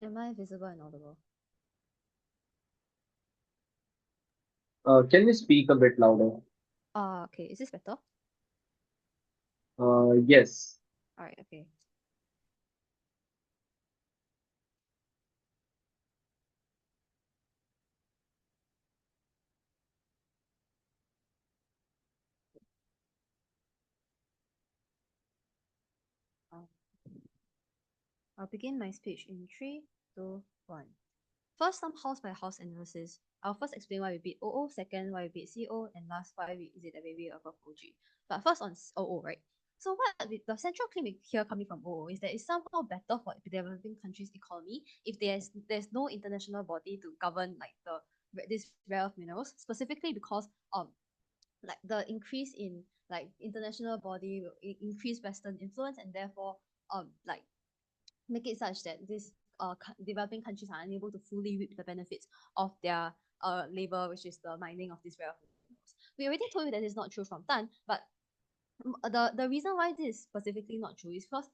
Am I visible and audible? Can you speak a bit louder? Okay. Is this better? Yes. All right. Okay. Um, I'll begin my speech in 3, 2, 1. First, some house by house analysis. I'll first explain why we beat OO, second, why we beat CO, and last, why is it that we beat above OG. But first on OO, right? So what the central claim here coming from OO is that it's somehow better for developing countries' economy if there's no international body to govern like this rare earth minerals, specifically because like the increase in like international body will increase Western influence and therefore like make it such that these developing countries are unable to fully reap the benefits of their labor, which is the mining of these rare earth minerals. We already told you that it's not true from Tan, but the reason why this is specifically not true is because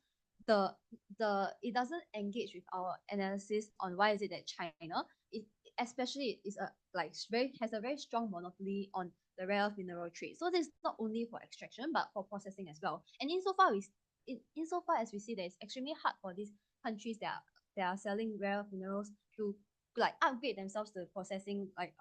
the it doesn't engage with our analysis on why is it that China it especially is a like has a very strong monopoly on the rare earth mineral trade. So this is not only for extraction but for processing as well. And insofar as we see that it's extremely hard for these countries that are selling rare earth minerals to like upgrade themselves to processing like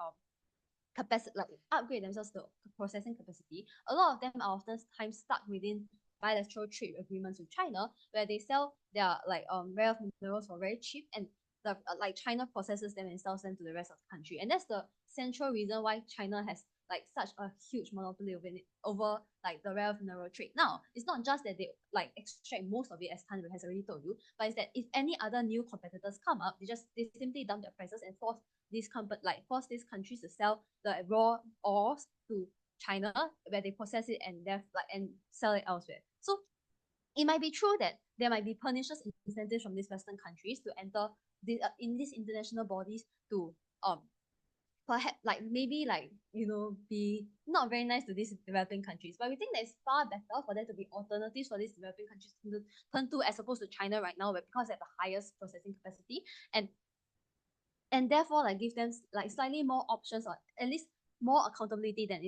capacity, like upgrade themselves to processing capacity. A lot of them are often times stuck within bilateral trade agreements with China, where they sell their like rare earth minerals for very cheap, and the like China processes them and sells them to the rest of the country. And that's the central reason why China has like such a huge monopoly over like the rare earth mineral trade. Now, it's not just that they like extract most of it, as Tan has already told you, but it's that if any other new competitors come up, they simply dump their prices and force these countries to sell the raw ores to China, where they process it and and sell it elsewhere. So it might be true that there might be pernicious incentives from these Western countries to enter in these international bodies to perhaps like maybe like be not very nice to these developing countries. But we think that it's far better for there to be alternatives for these developing countries to turn to as opposed to China right now, where because they have the highest processing capacity and therefore like give them like slightly more options or at least more accountability than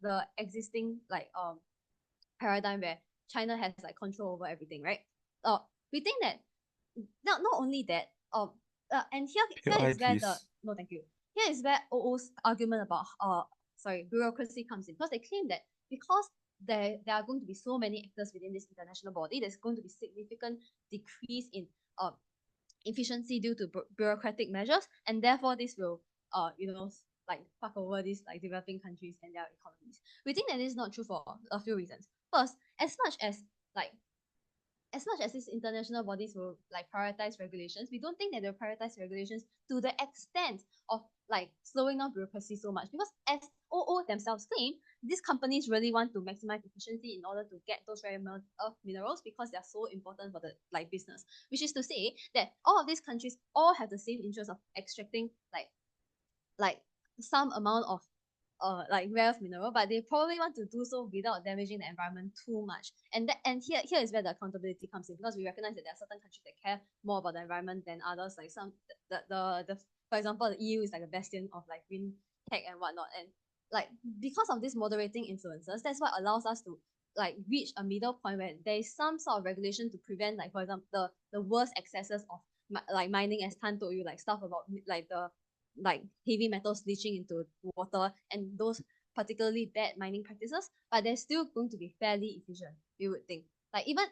the existing like paradigm where China has like control over everything, right? We think that not only that and here Your eye, is where the please. no thank you here is where OO's argument about bureaucracy comes in, because they claim that because there are going to be so many actors within this international body, there's going to be significant decrease in efficiency due to bureaucratic measures, and therefore this will like fuck over these like developing countries and their economies. We think that this is not true for a few reasons. First, like as much as these international bodies will like prioritize regulations, we don't think that they'll prioritize regulations to the extent of like slowing down bureaucracy so much, because as OO themselves claim, these companies really want to maximize efficiency in order to get those rare earth minerals because they're so important for the like business. Which is to say that all of these countries all have the same interest of extracting like some amount of like rare earth mineral, but they probably want to do so without damaging the environment too much. And here is where the accountability comes in, because we recognize that there are certain countries that care more about the environment than others. Like the for example, the EU is like a bastion of like green tech and whatnot, and like because of these moderating influences, that's what allows us to like reach a middle point where there is some sort of regulation to prevent, like for example, the worst excesses of like mining, as Tan told you, like stuff about like the like heavy metals leaching into water and those particularly bad mining practices, but they're still going to be fairly efficient, we would think. Like even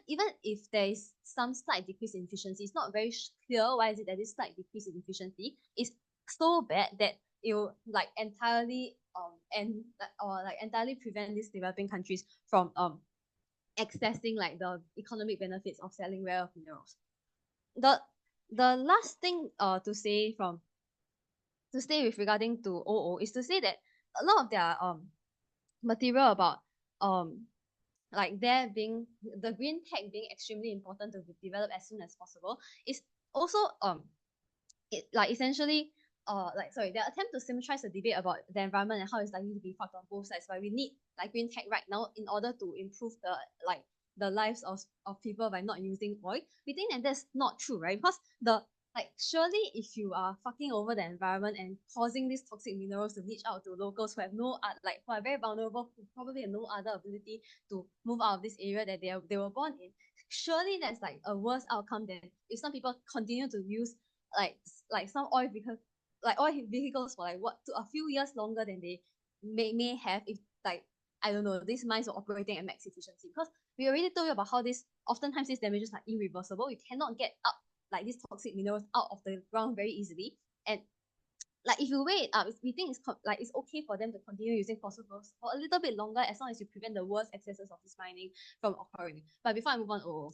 if there is some slight decrease in efficiency, it's not very clear why is it that this slight decrease in efficiency is so bad that it will like entirely or like entirely prevent these developing countries from accessing like the economic benefits of selling rare earth minerals. The last thing to stay with regarding to OO is to say that a lot of their material about like there being the green tech being extremely important to be developed as soon as possible is also like essentially their attempt to symmetrize the debate about the environment and how it's likely to be fucked on both sides, but we need like green tech right now in order to improve the lives of people by not using oil. We think that that's not true, right? Because surely if you are fucking over the environment and causing these toxic minerals to leach out to locals who have who are very vulnerable, who probably have no other ability to move out of this area that they were born in, surely that's like a worse outcome than if some people continue to use some oil vehicles for like what to a few years longer than they may have if like I don't know, these mines are operating at max efficiency. Because we already told you about how this oftentimes these damages are irreversible. You cannot get up like these toxic minerals out of the ground very easily. And like if you weigh it up, we think like it's okay for them to continue using fossil fuels for a little bit longer as long as you prevent the worst excesses of this mining from occurring. But before I move on,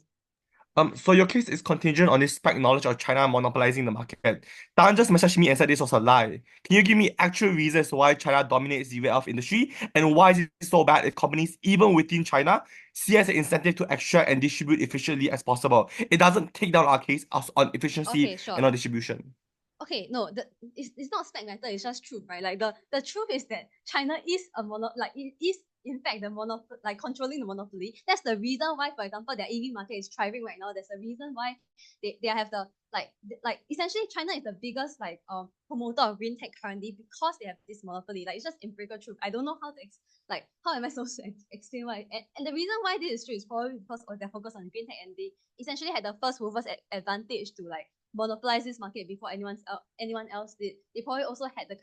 So your case is contingent on this spec knowledge of China monopolizing the market. Dan just messaged me and said this was a lie. Can you give me actual reasons why China dominates the rare earth industry and why is it so bad if companies, even within China, see as an incentive to extract and distribute efficiently as possible? It doesn't take down our case on efficiency okay, sure. and on distribution. Okay, no, it's not spec matter, it's just truth, right? Like the truth is that China is a like it is in fact the monopoly, like controlling the monopoly. That's the reason why, for example, their EV market is thriving right now. There's a reason why they have the like essentially China is the biggest like promoter of green tech currently because they have this monopoly. Like it's just empirical truth. I don't know how to like how am I supposed to explain why? And the reason why this is true is probably because of their focus on green tech, and they essentially had the first movers advantage to like monopolize this market before anyone else did. They probably also had the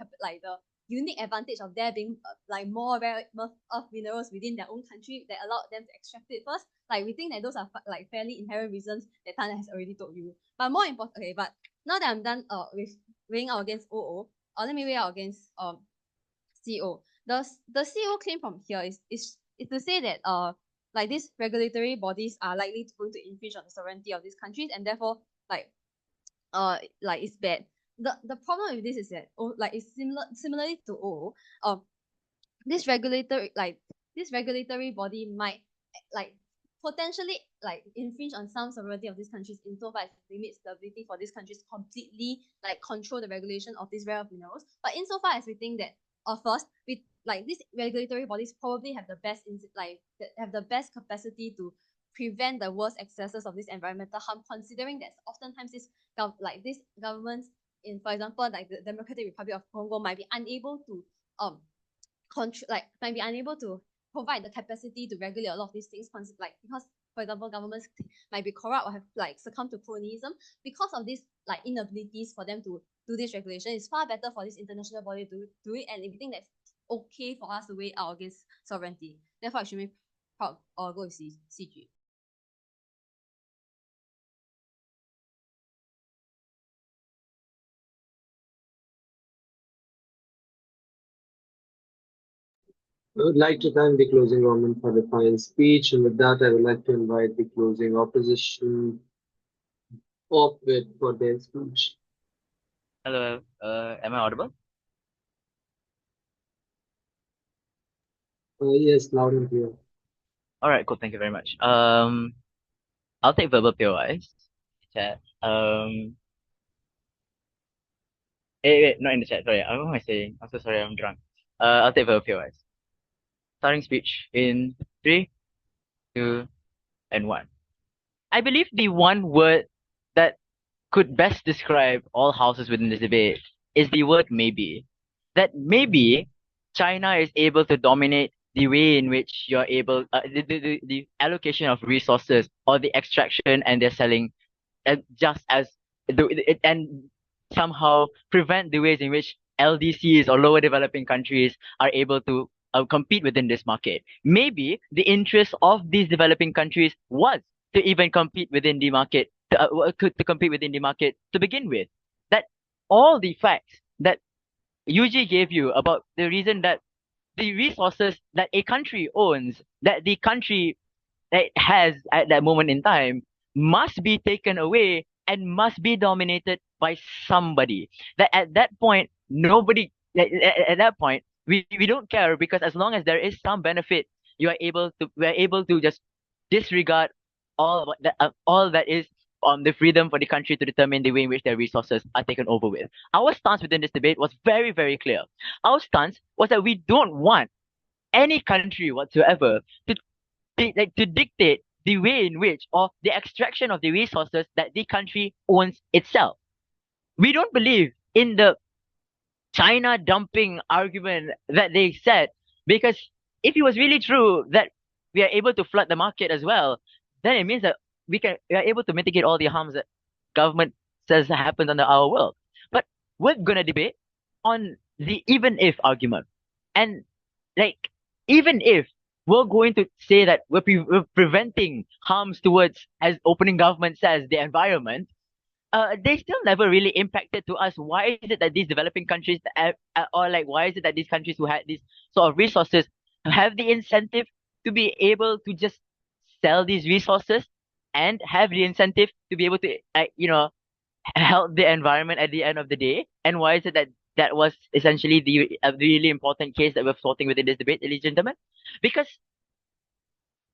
unique advantage of there being like more rare earth minerals within their own country that allowed them to extract it first. Like we think that those are like fairly inherent reasons that Tana has already told you. But more important, okay. But now that I'm done with weighing out against OO, let me weigh out against CO. The CO claim from here is to say that like these regulatory bodies are likely going to infringe on the sovereignty of these countries, and therefore like it's bad. The problem with this is that like it's similarly to this regulatory body might like potentially like infringe on some sovereignty of these countries insofar as it limits the ability for these countries to completely like control the regulation of these rare earth minerals. But insofar as we think that first we like these regulatory bodies probably have the best have the best capacity to prevent the worst excesses of this environmental harm, considering that oftentimes these governments in, for example, like the Democratic Republic of Congo might be unable to might be unable to provide the capacity to regulate a lot of these things, like because, for example, governments might be corrupt or have like succumbed to cronyism. Because of these like inabilities for them to do this regulation, it's far better for this international body to do it, and if you think that's okay for us to weigh out against sovereignty, therefore I should be proud or go with CG. I would like to thank the closing government for the fine speech, and with that, I would like to invite the closing opposition off with for their speech. Hello, am I audible? Yes, loud and clear. All right, cool. Thank you very much. I'll take verbal POIs. Chat. Wait, not in the chat. Sorry, what am I saying? I'm so sorry. I'm drunk. I'll take verbal POIs. Starting speech in 3, 2, and 1. I believe the one word that could best describe all houses within this debate is the word maybe. That maybe China is able to dominate the way in which you're able, the allocation of resources or the extraction and their selling, just as and somehow prevent the ways in which LDCs or lower developing countries are able to compete within this market. Maybe the interest of these developing countries was to even compete within the market, to compete within the market to begin with. That all the facts that Yuji gave you about the reason that the resources that a country owns, that the country that has at that moment in time, must be taken away and must be dominated by somebody. That at that point, nobody, at that point, we don't care, because as long as there is some benefit, we are able to just disregard all that is the freedom for the country to determine the way in which their resources are taken over with. Our stance within this debate was very, very clear. Our stance was that we don't want any country whatsoever to to dictate the way in which, or the extraction of the resources that the country owns itself. We don't believe in the China dumping argument that they said, because if it was really true that we are able to flood the market as well, then it means that we are able to mitigate all the harms that government says happens under our world. But we're gonna debate on the even if argument, and like even if we're going to say that we're preventing harms towards, as opening government says, the environment, they still never really impacted to us. Why is it that these developing countries, or like, why is it that these countries who had these sort of resources have the incentive to be able to just sell these resources and have the incentive to be able to, help the environment at the end of the day? And why is it that that was essentially the really important case that we're sorting within this debate, ladies and gentlemen? Because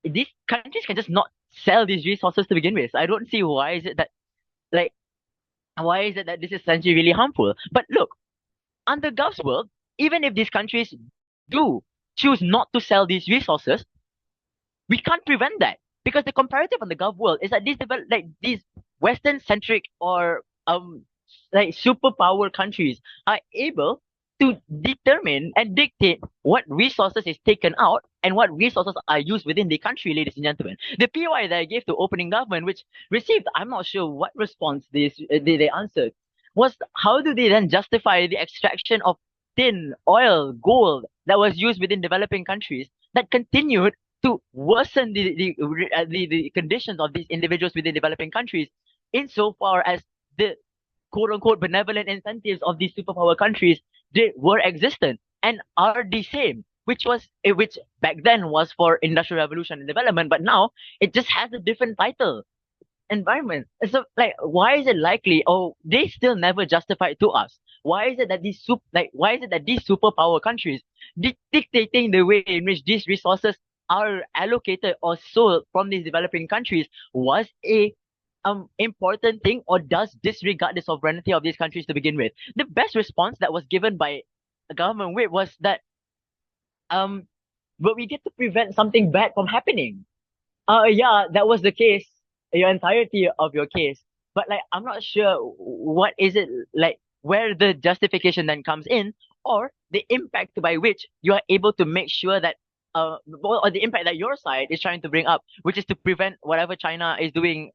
these countries can just not sell these resources to begin with. I don't see why is it that, like, why is it that this is essentially really harmful? But look, under Gulf's world, even if these countries do choose not to sell these resources, we can't prevent that, because the comparative on the Gulf world is that these Western centric or like superpower countries are able to determine and dictate what resources is taken out and what resources are used within the country, ladies and gentlemen. The PY that I gave to opening government, which received, I'm not sure what response they answered, was how do they then justify the extraction of tin, oil, gold that was used within developing countries that continued to worsen the conditions of these individuals within developing countries, insofar as the quote unquote benevolent incentives of these superpower countries they were existent and are the same, which back then was for industrial revolution and development, but now it just has a different title, environment. So, like, why is it likely, or they still never justify it to us? Why is it that why is it that these superpower countries dictating the way in which these resources are allocated or sold from these developing countries was a important thing, or does disregard the sovereignty of these countries to begin with? The best response that was given by a government whip was that um but we get to prevent something bad from happening. Yeah, that was the case, your entirety of your case. But like, I'm not sure what is it like, where the justification then comes in, or the impact by which you are able to make sure that, or the impact that your side is trying to bring up, which is to prevent whatever China is doing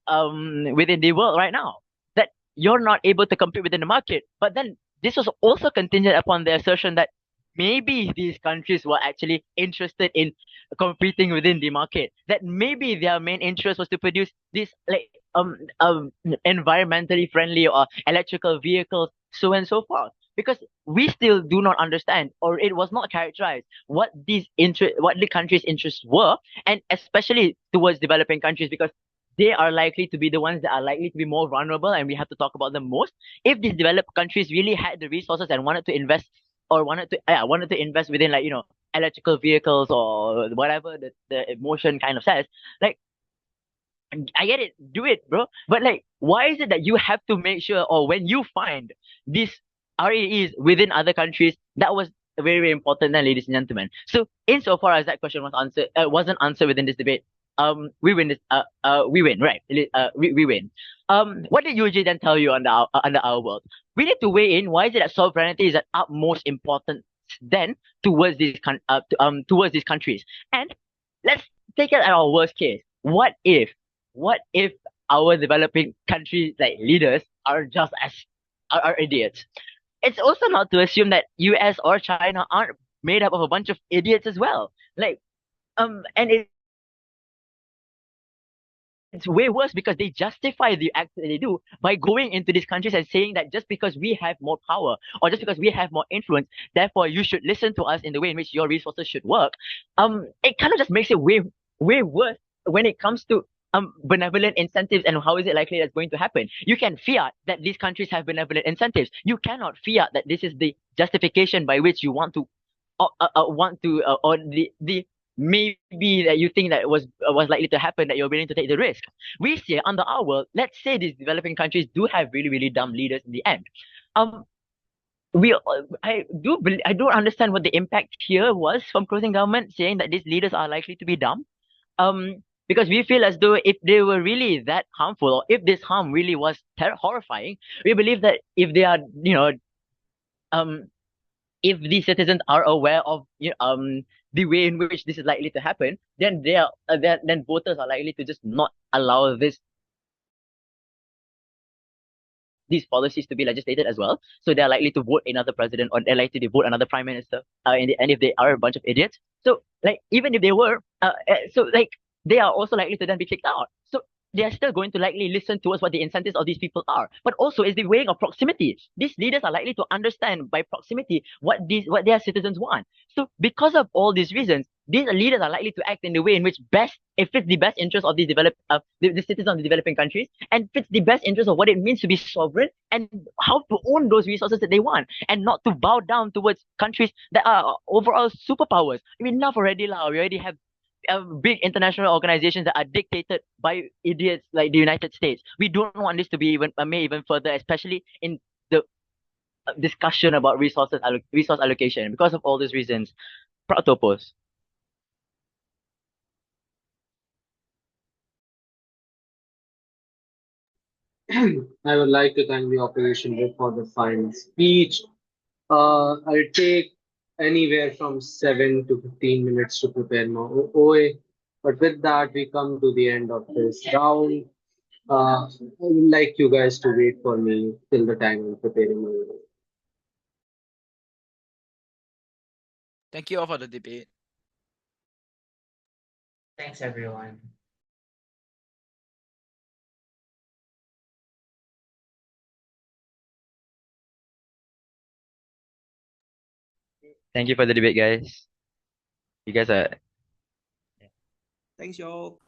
within the world right now. That you're not able to compete within the market. But then this was also contingent upon the assertion that maybe these countries were actually interested in competing within the market. That maybe their main interest was to produce these like environmentally friendly or electrical vehicles, so and so forth. Because we still do not understand, or it was not characterized, what the country's interests were, and especially towards developing countries, because they are likely to be the ones that are likely to be more vulnerable, and we have to talk about them most. If these developed countries really had the resources and wanted to invest, or wanted to invest within, like, electrical vehicles or whatever the emotion kind of says, like, I get it, do it, bro. But like, why is it that you have to make sure, or when you find these RAEs within other countries, that was very, very important, then, ladies and gentlemen. So, insofar as that question wasn't answered within this debate, we win, right? We win. What did UJ then tell you under our world? We need to weigh in. Why is it that sovereignty is at utmost importance then towards towards these countries? And let's take it at our worst case. What if our developing country like leaders are just are idiots? It's also not to assume that US or China aren't made up of a bunch of idiots as well. Like, and it's way worse because they justify the acts that they do by going into these countries and saying that just because we have more power, or just because we have more influence, therefore you should listen to us in the way in which your resources should work. It kind of just makes it way worse when it comes to benevolent incentives, and how is it likely that's going to happen? You can fiat that these countries have benevolent incentives. You cannot fiat that this is the justification by which you want to or the maybe that you think that was likely to happen, that you're willing to take the risk. We see under our world, let's say these developing countries do have really, really dumb leaders in the end. I don't understand what the impact here was from closing government saying that these leaders are likely to be dumb. Because we feel as though if they were really that harmful, or if this harm really was horrifying, we believe that if they are, if the citizens are aware of the way in which this is likely to happen, then then voters are likely to just not allow these policies to be legislated as well. So they're likely to vote another president, or they're likely to vote another prime minister. And if they are a bunch of idiots, so like, even if they were, so like, they are also likely to then be kicked out. So they are still going to likely listen towards what the incentives of these people are. But also is the weighing of proximity. These leaders are likely to understand by proximity what their citizens want. So because of all these reasons, these leaders are likely to act in the way in which best it fits the best interest of these the citizens of the developing countries, and fits the best interest of what it means to be sovereign and how to own those resources that they want, and not to bow down towards countries that are overall superpowers. I mean, enough already, lah. We already have big international organizations that are dictated by idiots like the United States. We don't want this to be may even further, especially in the discussion about resource allocation. Because of all these reasons, proud to oppose. I would like to thank the opposition group for the fine speech. I'll take anywhere from 7 to 15 minutes to prepare my OA. But with that, we come to the end of this round. I would like you guys to wait for me till the time I'm preparing my OA. Thank you all for the debate. Thanks, everyone. Thank you for the debate, guys. You guys are Thanks, y'all.